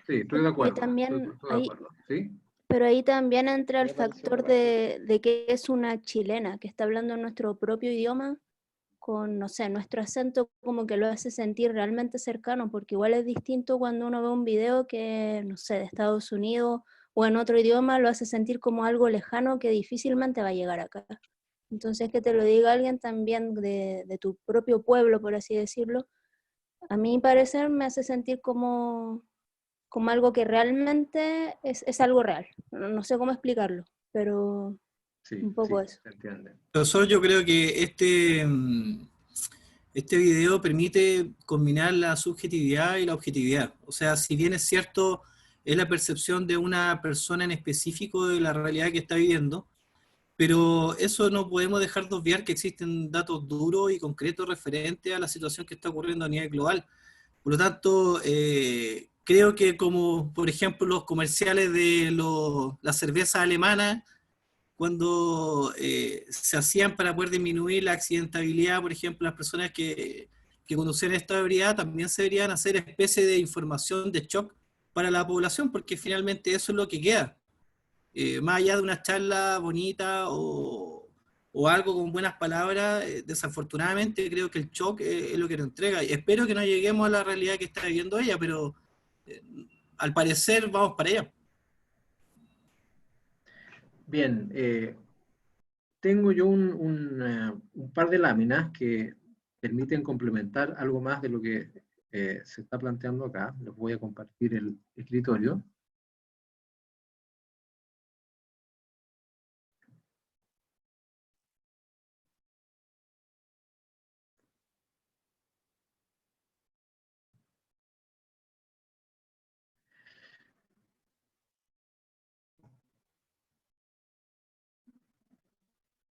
Sí, estoy de acuerdo. Y también estoy de acuerdo. ¿Sí? Pero ahí también entra el Me pareció factor de que es una chilena, que está hablando nuestro propio idioma, con, no sé, nuestro acento como que lo hace sentir realmente cercano, porque igual es distinto cuando uno ve un video que, no sé, de Estados Unidos o en otro idioma, lo hace sentir como algo lejano que difícilmente va a llegar acá. Entonces, que te lo diga alguien también de tu propio pueblo, por así decirlo, a mi parecer me hace sentir como algo que realmente es algo real. No sé cómo explicarlo, pero Sí, un poco sí, eso. se entiende. Profesor, yo creo que este video permite combinar la subjetividad y la objetividad. O sea, si bien es cierto, es la percepción de una persona en específico de la realidad que está viviendo, pero eso no podemos dejar de obviar que existen datos duros y concretos referentes a la situación que está ocurriendo a nivel global. Por lo tanto, creo que como, por ejemplo, los comerciales de la cerveza alemana, cuando se hacían para poder disminuir la accidentabilidad, por ejemplo, las personas que conducían esta ebriedad, también se deberían hacer especie de información de shock para la población, porque finalmente eso es lo que queda. Más allá de una charla bonita o algo con buenas palabras, desafortunadamente creo que el shock es lo que nos entrega. Y espero que no lleguemos a la realidad que está viviendo ella, pero al parecer vamos para allá. Bien, tengo yo un par de láminas que permiten complementar algo más de lo que se está planteando acá. Les voy a compartir el escritorio.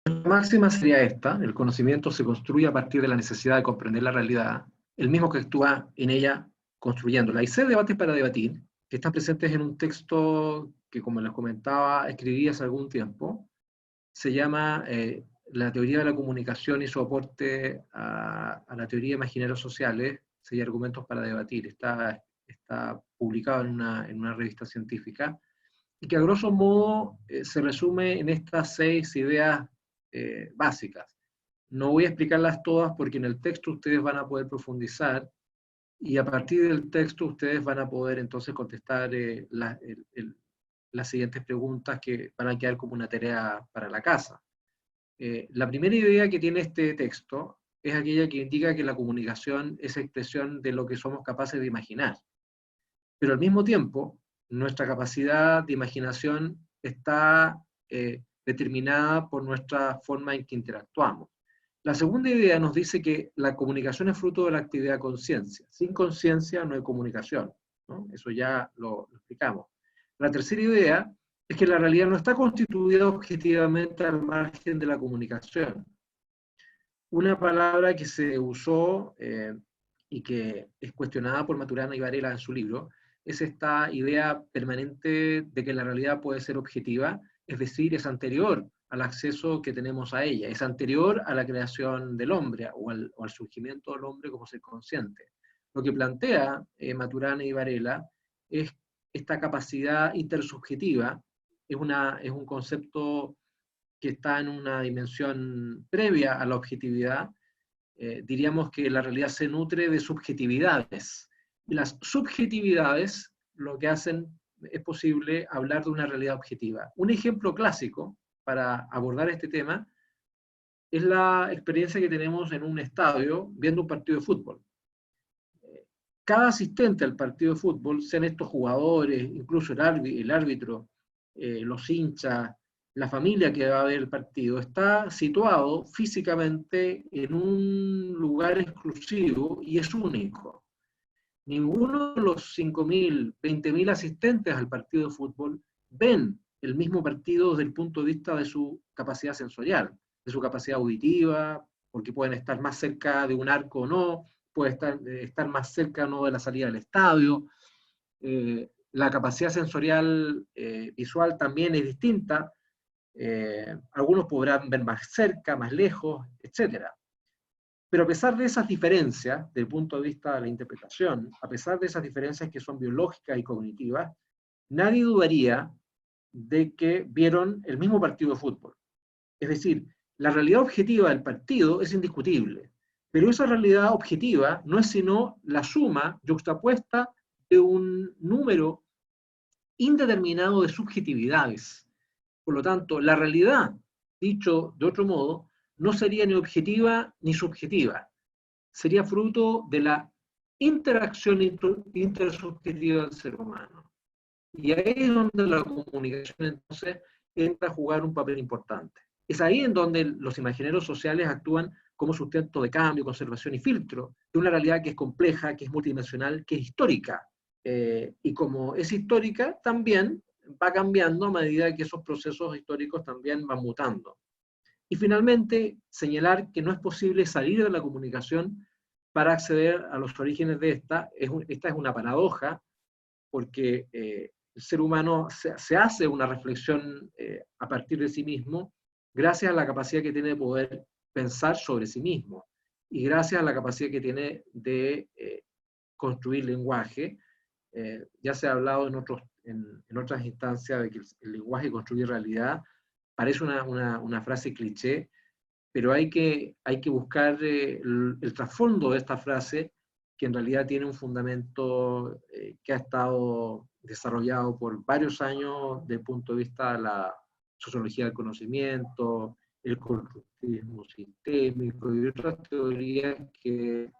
La máxima sería esta: el conocimiento se construye a partir de la necesidad de comprender la realidad, el mismo que actúa en ella construyéndola. Hay 6 debates para debatir, que están presentes en un texto que, como les comentaba, escribí hace algún tiempo. Se llama La teoría de la comunicación y su aporte a la teoría de imaginarios sociales, 6 argumentos para debatir. Está publicado en una revista científica, y que a grosso modo se resume en estas 6 ideas básicas. No voy a explicarlas todas porque en el texto ustedes van a poder profundizar, y a partir del texto ustedes van a poder entonces contestar las siguientes preguntas, que van a quedar como una tarea para la casa. La primera idea que tiene este texto es aquella que indica que la comunicación es expresión de lo que somos capaces de imaginar. Pero al mismo tiempo, nuestra capacidad de imaginación está determinada por nuestra forma en que interactuamos. La segunda idea nos dice que la comunicación es fruto de la actividad de conciencia. Sin conciencia no hay comunicación, ¿no? Eso ya lo explicamos. La tercera idea es que la realidad no está constituida objetivamente al margen de la comunicación. Una palabra que se usó y que es cuestionada por Maturana y Varela en su libro es esta idea permanente de que la realidad puede ser objetiva, es decir, es anterior al acceso que tenemos a ella, es anterior a la creación del hombre o al surgimiento del hombre como ser consciente. Lo que plantea Maturana y Varela es esta capacidad intersubjetiva, es un concepto que está en una dimensión previa a la objetividad. Diríamos que la realidad se nutre de subjetividades. Y las subjetividades lo que hacen es posible hablar de una realidad objetiva. Un ejemplo clásico para abordar este tema es la experiencia que tenemos en un estadio viendo un partido de fútbol. cada asistente al partido de fútbol, sean estos jugadores, incluso el árbitro, los hinchas, la familia que va a ver el partido, está situado físicamente en un lugar exclusivo y es único. Ninguno de los 5.000, 20.000 asistentes al partido de fútbol ven el mismo partido desde el punto de vista de su capacidad sensorial, de su capacidad auditiva, porque pueden estar más cerca de un arco o no, puede estar más cerca o no de la salida del estadio. La capacidad sensorial visual también es distinta. Algunos podrán ver más cerca, más lejos, etc. Pero a pesar de esas diferencias, desde el punto de vista de la interpretación, a pesar de esas diferencias que son biológicas y cognitivas, nadie dudaría de que vieron el mismo partido de fútbol. Es decir, la realidad objetiva del partido es indiscutible, pero esa realidad objetiva no es sino la suma yuxtapuesta de un número indeterminado de subjetividades. Por lo tanto, la realidad, dicho de otro modo, no sería ni objetiva ni subjetiva. Sería fruto de la interacción intersubjetiva del ser humano. Y ahí es donde la comunicación entonces entra a jugar un papel importante. Es ahí en donde los imaginarios sociales actúan como sustento de cambio, conservación y filtro de una realidad que es compleja, que es multidimensional, que es histórica. Y como es histórica, también va cambiando a medida que esos procesos históricos también van mutando. Y finalmente, señalar que no es posible salir de la comunicación para acceder a los orígenes de esta. Esta es una paradoja, porque el ser humano se hace una reflexión a partir de sí mismo, gracias a la capacidad que tiene de poder pensar sobre sí mismo, y gracias a la capacidad que tiene de construir lenguaje. Ya se ha hablado en otras instancias de que el lenguaje construye realidad. Parece una frase cliché, pero hay que buscar el trasfondo de esta frase, que en realidad tiene un fundamento que ha estado desarrollado por varios años desde el punto de vista de la sociología del conocimiento, el constructivismo sistémico y otras teorías que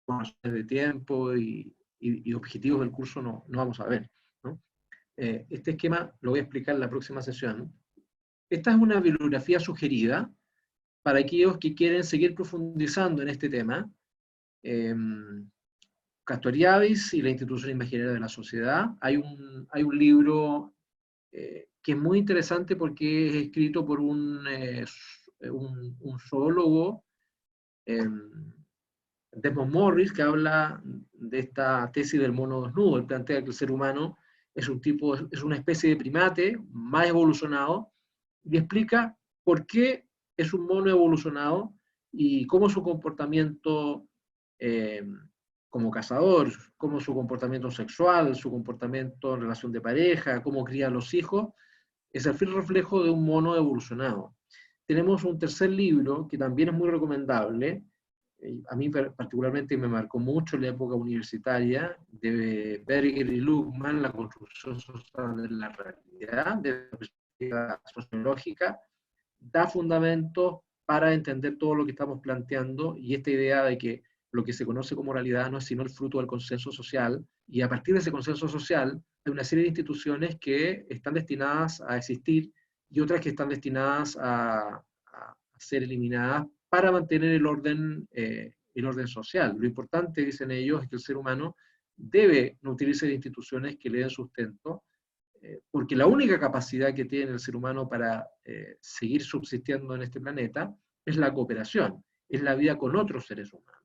con razones de tiempo y objetivos del curso no vamos a ver, ¿no? Este esquema lo voy a explicar en la próxima sesión. Esta es una bibliografía sugerida para aquellos que quieren seguir profundizando en este tema. Castoriadis y la institución imaginaria de la sociedad. Hay un libro que es muy interesante porque es escrito por un zoólogo, Desmond Morris, que habla de esta tesis del mono desnudo. Él plantea que el ser humano es una especie de primate más evolucionado, y explica por qué es un mono evolucionado y cómo su comportamiento como cazador, cómo su comportamiento sexual, su comportamiento en relación de pareja, cómo cría a los hijos, es el fiel reflejo de un mono evolucionado. Tenemos un tercer libro que también es muy recomendable, a mí particularmente me marcó mucho en la época universitaria, de Berger y Luhmann, La construcción social de la realidad, de la perspectiva sociológica, da fundamentos para entender todo lo que estamos planteando, y esta idea de que lo que se conoce como realidad no es sino el fruto del consenso social, y a partir de ese consenso social hay una serie de instituciones que están destinadas a existir y otras que están destinadas a ser eliminadas para mantener el orden social. Lo importante, dicen ellos, es que el ser humano debe nutrirse de instituciones que le den sustento, porque la única capacidad que tiene el ser humano para seguir subsistiendo en este planeta es la cooperación, es la vida con otros seres humanos.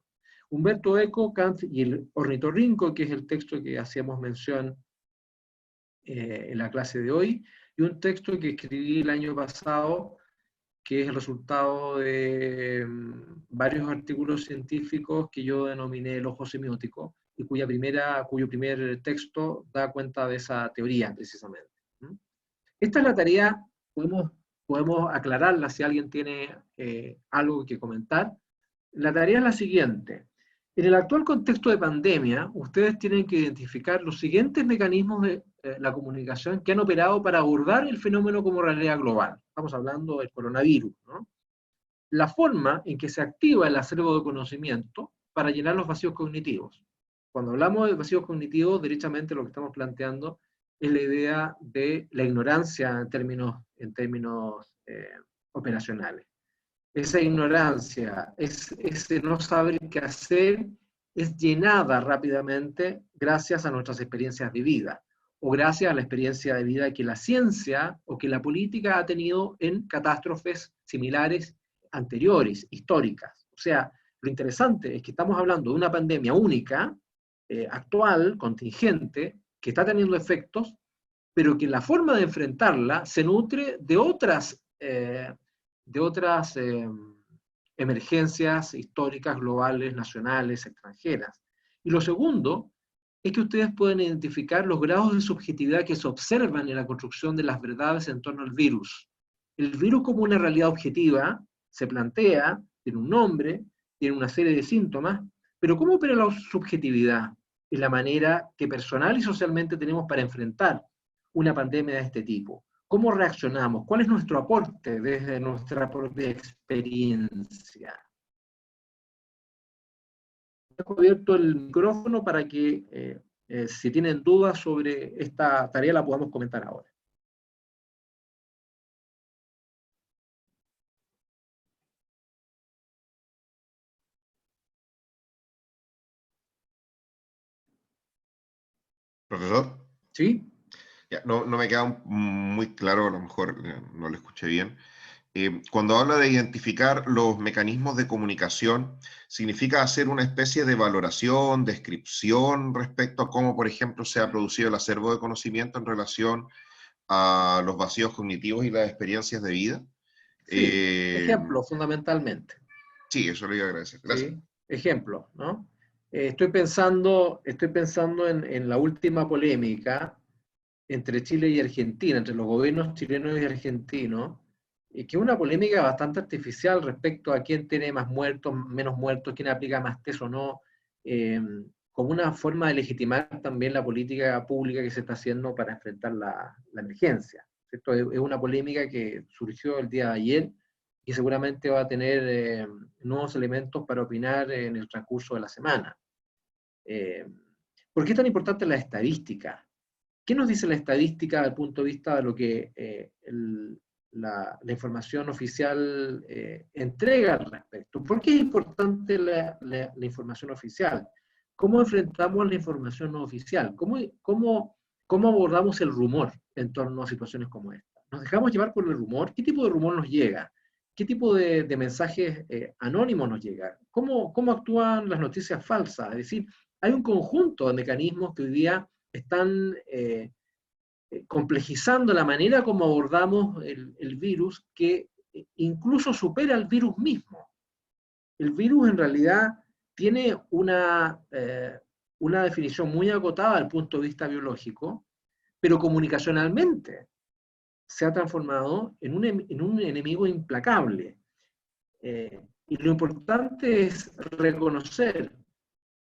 Humberto Eco, Kant y el ornitorrinco, que es el texto que hacíamos mención en la clase de hoy, y un texto que escribí el año pasado, que es el resultado de varios artículos científicos que yo denominé el ojo semiótico, y cuyo primer texto da cuenta de esa teoría, precisamente. Esta es la tarea, podemos aclararla si alguien tiene algo que comentar. La tarea es la siguiente. En el actual contexto de pandemia, ustedes tienen que identificar los siguientes mecanismos de la comunicación que han operado para abordar el fenómeno como realidad global. Estamos hablando del coronavirus, ¿no? La forma en que se activa el acervo de conocimiento para llenar los vacíos cognitivos. Cuando hablamos de vacíos cognitivos, derechamente lo que estamos planteando es la idea de la ignorancia en términos operacionales. Esa ignorancia, ese no saber qué hacer, es llenada rápidamente gracias a nuestras experiencias de vida, o gracias a la experiencia de vida que la ciencia o que la política ha tenido en catástrofes similares anteriores, históricas. O sea, lo interesante es que estamos hablando de una pandemia única, actual, contingente, que está teniendo efectos, pero que la forma de enfrentarla se nutre de otras emergencias históricas, globales, nacionales, extranjeras. Y lo segundo es que ustedes pueden identificar los grados de subjetividad que se observan en la construcción de las verdades en torno al virus. El virus como una realidad objetiva se plantea, tiene un nombre, tiene una serie de síntomas, pero ¿cómo opera la subjetividad? Es la manera que personal y socialmente tenemos para enfrentar una pandemia de este tipo. ¿Cómo reaccionamos? ¿Cuál es nuestro aporte desde nuestra propia experiencia? He abierto el micrófono para que si tienen dudas sobre esta tarea la podamos comentar ahora. Profesor, ¿Sí? ya, no me queda muy claro, a lo mejor no lo escuché bien. Cuando habla de identificar los mecanismos de comunicación, ¿significa hacer una especie de valoración, descripción respecto a cómo, por ejemplo, se ha producido el acervo de conocimiento en relación a los vacíos cognitivos y las experiencias de vida? Sí, Eh, ejemplo, fundamentalmente. sí, eso le iba a agradecer. Gracias. ¿Sí? Ejemplo, ¿no? Estoy pensando en la última polémica entre Chile y Argentina, entre los gobiernos chilenos y argentinos, que es una polémica bastante artificial respecto a quién tiene más muertos, menos muertos, quién aplica más test o no, eh, como una forma de legitimar también la política pública que se está haciendo para enfrentar la emergencia. Esto es una polémica que surgió el día de ayer y seguramente va a tener nuevos elementos para opinar en el transcurso de la semana. Eh, ¿Por qué es tan importante la estadística? ¿Qué nos dice la estadística desde el punto de vista de lo que la información oficial entrega al respecto? ¿Por qué es importante la información oficial? ¿Cómo enfrentamos la información no oficial? ¿Cómo abordamos el rumor en torno a situaciones como esta? ¿Nos dejamos llevar por el rumor? ¿Qué tipo de rumor nos llega? ¿Qué tipo de mensajes anónimos nos llega? ¿Cómo actúan las noticias falsas? Es decir, hay un conjunto de mecanismos que hoy día están complejizando la manera como abordamos el virus, que incluso supera al virus mismo. El virus en realidad tiene una definición muy acotada desde el punto de vista biológico, pero comunicacionalmente se ha transformado en un enemigo implacable. Y lo importante es reconocer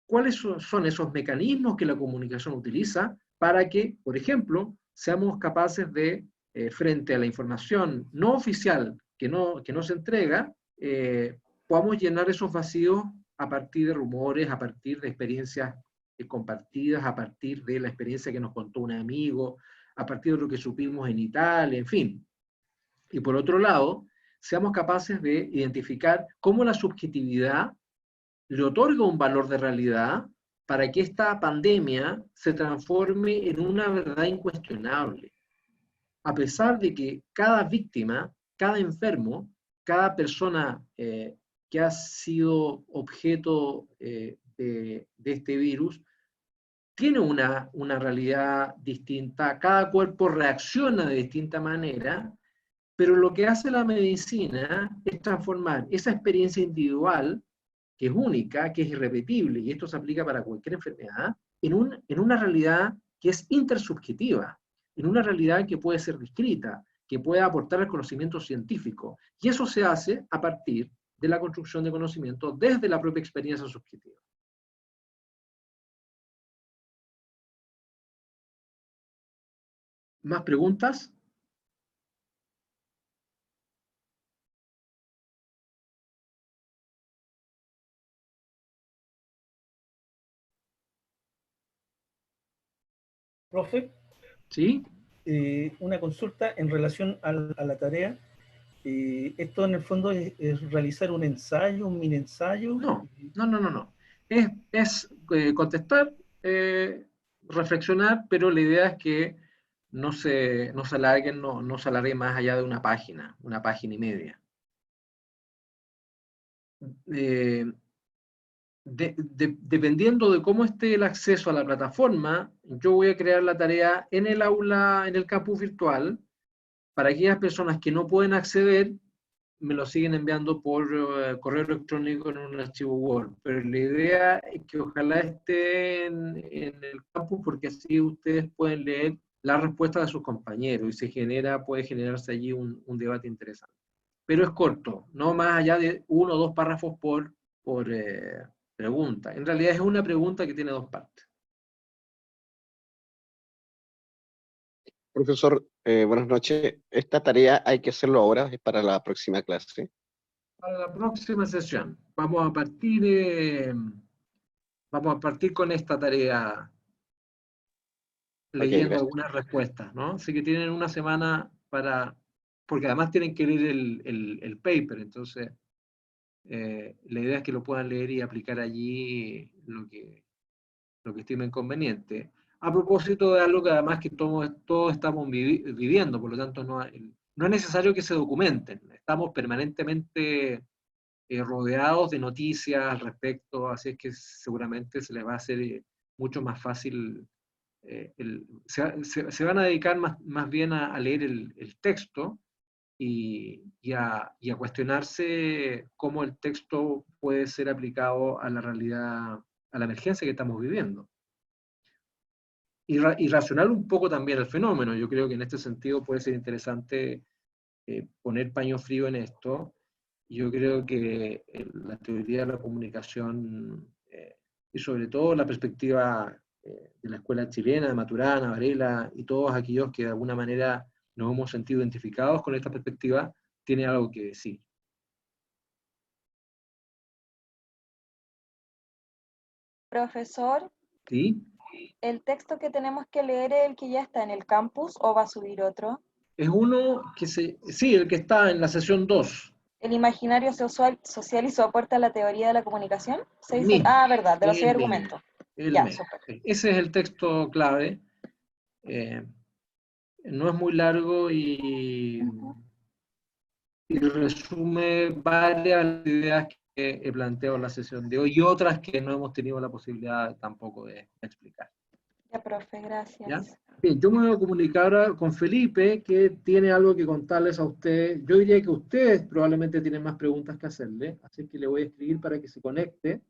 cuáles son esos mecanismos que la comunicación utiliza para que, por ejemplo, seamos capaces de, frente a la información no oficial que no se entrega, podamos llenar esos vacíos a partir de rumores, a partir de experiencias compartidas, a partir de la experiencia que nos contó un amigo, a partir de lo que supimos en Italia, en fin. Y por otro lado, seamos capaces de identificar cómo la subjetividad le otorga un valor de realidad para que esta pandemia se transforme en una verdad incuestionable. A pesar de que cada víctima, cada enfermo, cada persona que ha sido objeto de este virus, tiene una realidad distinta, cada cuerpo reacciona de distinta manera, pero lo que hace la medicina es transformar esa experiencia individual que es única, que es irrepetible, y esto se aplica para cualquier enfermedad, en una realidad que es intersubjetiva, en una realidad que puede ser descrita, que puede aportar al conocimiento científico. Y eso se hace a partir de la construcción de conocimiento desde la propia experiencia subjetiva. ¿Más preguntas? Profe, ¿Sí? una consulta en relación a la tarea. Esto en el fondo es realizar un ensayo, un mini ensayo. No. Es contestar, reflexionar, pero la idea es que no se alarguen, no se alargue más allá de una página y media. Dependiendo de cómo esté el acceso a la plataforma, yo voy a crear la tarea en el aula, en el campus virtual. Para aquellas personas que no pueden acceder, me lo siguen enviando por correo electrónico en un archivo Word. Pero la idea es que ojalá esté en el campus, porque así ustedes pueden leer las respuestas de sus compañeros y puede generarse allí un debate interesante. Pero es corto, no más allá de 1 o 2 párrafos por pregunta. En realidad es una pregunta que tiene 2 partes. Profesor, buenas noches. Esta tarea hay que hacerlo ahora, es para la próxima clase. Para la próxima sesión vamos a partir con esta tarea leyendo gracias. algunas respuestas, ¿no? Así que tienen una semana porque además tienen que leer el paper, entonces la idea es que lo puedan leer y aplicar allí lo que estimen conveniente. A propósito de algo que además que todos estamos viviendo, por lo tanto no es necesario que se documenten, estamos permanentemente rodeados de noticias al respecto, así es que seguramente se les va a hacer mucho más fácil, se van a dedicar más bien a leer el texto y a cuestionarse cómo el texto puede ser aplicado a la realidad, a la emergencia que estamos viviendo. Y racionar un poco también el fenómeno. Yo creo que en este sentido puede ser interesante poner paño frío en esto. Yo creo que la teoría de la comunicación y sobre todo la perspectiva de la escuela chilena, de Maturana, Varela y todos aquellos que de alguna manera nos hemos sentido identificados con esta perspectiva, tiene algo que decir. Profesor, ¿Sí? ¿el texto que tenemos que leer es el que ya está en el campus o va a subir otro? Es uno que sí, el que está en la sesión 2. ¿El imaginario social y su aporte a la teoría de la comunicación? Verdad, de los 6 argumentos. Ya, súper. Ese es el texto clave. No es muy largo y resume varias ideas que he planteado en la sesión de hoy y otras que no hemos tenido la posibilidad tampoco de explicar. Ya, profe, gracias. ¿Ya? Bien, yo me voy a comunicar ahora con Felipe, que tiene algo que contarles a ustedes. Yo diría que ustedes probablemente tienen más preguntas que hacerle, así que le voy a escribir para que se conecte.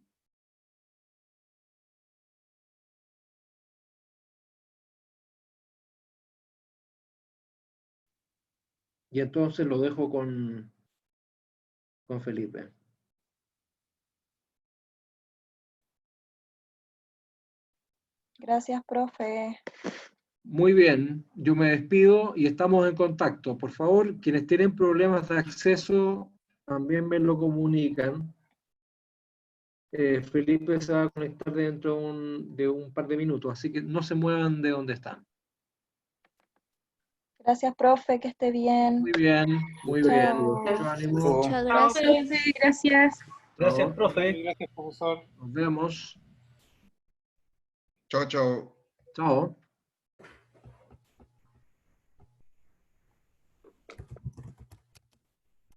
Y entonces lo dejo con Felipe. Gracias, profe. Muy bien, yo me despido y estamos en contacto. Por favor, quienes tienen problemas de acceso, también me lo comunican. Felipe se va a conectar dentro de un par de minutos, así que no se muevan de donde están. Gracias, profe, que esté bien. Muy bien, muy bien. Mucho ánimo. Muchas gracias. Gracias. Gracias, profe. Gracias, profesor. Nos vemos. Chao, chao. Chao.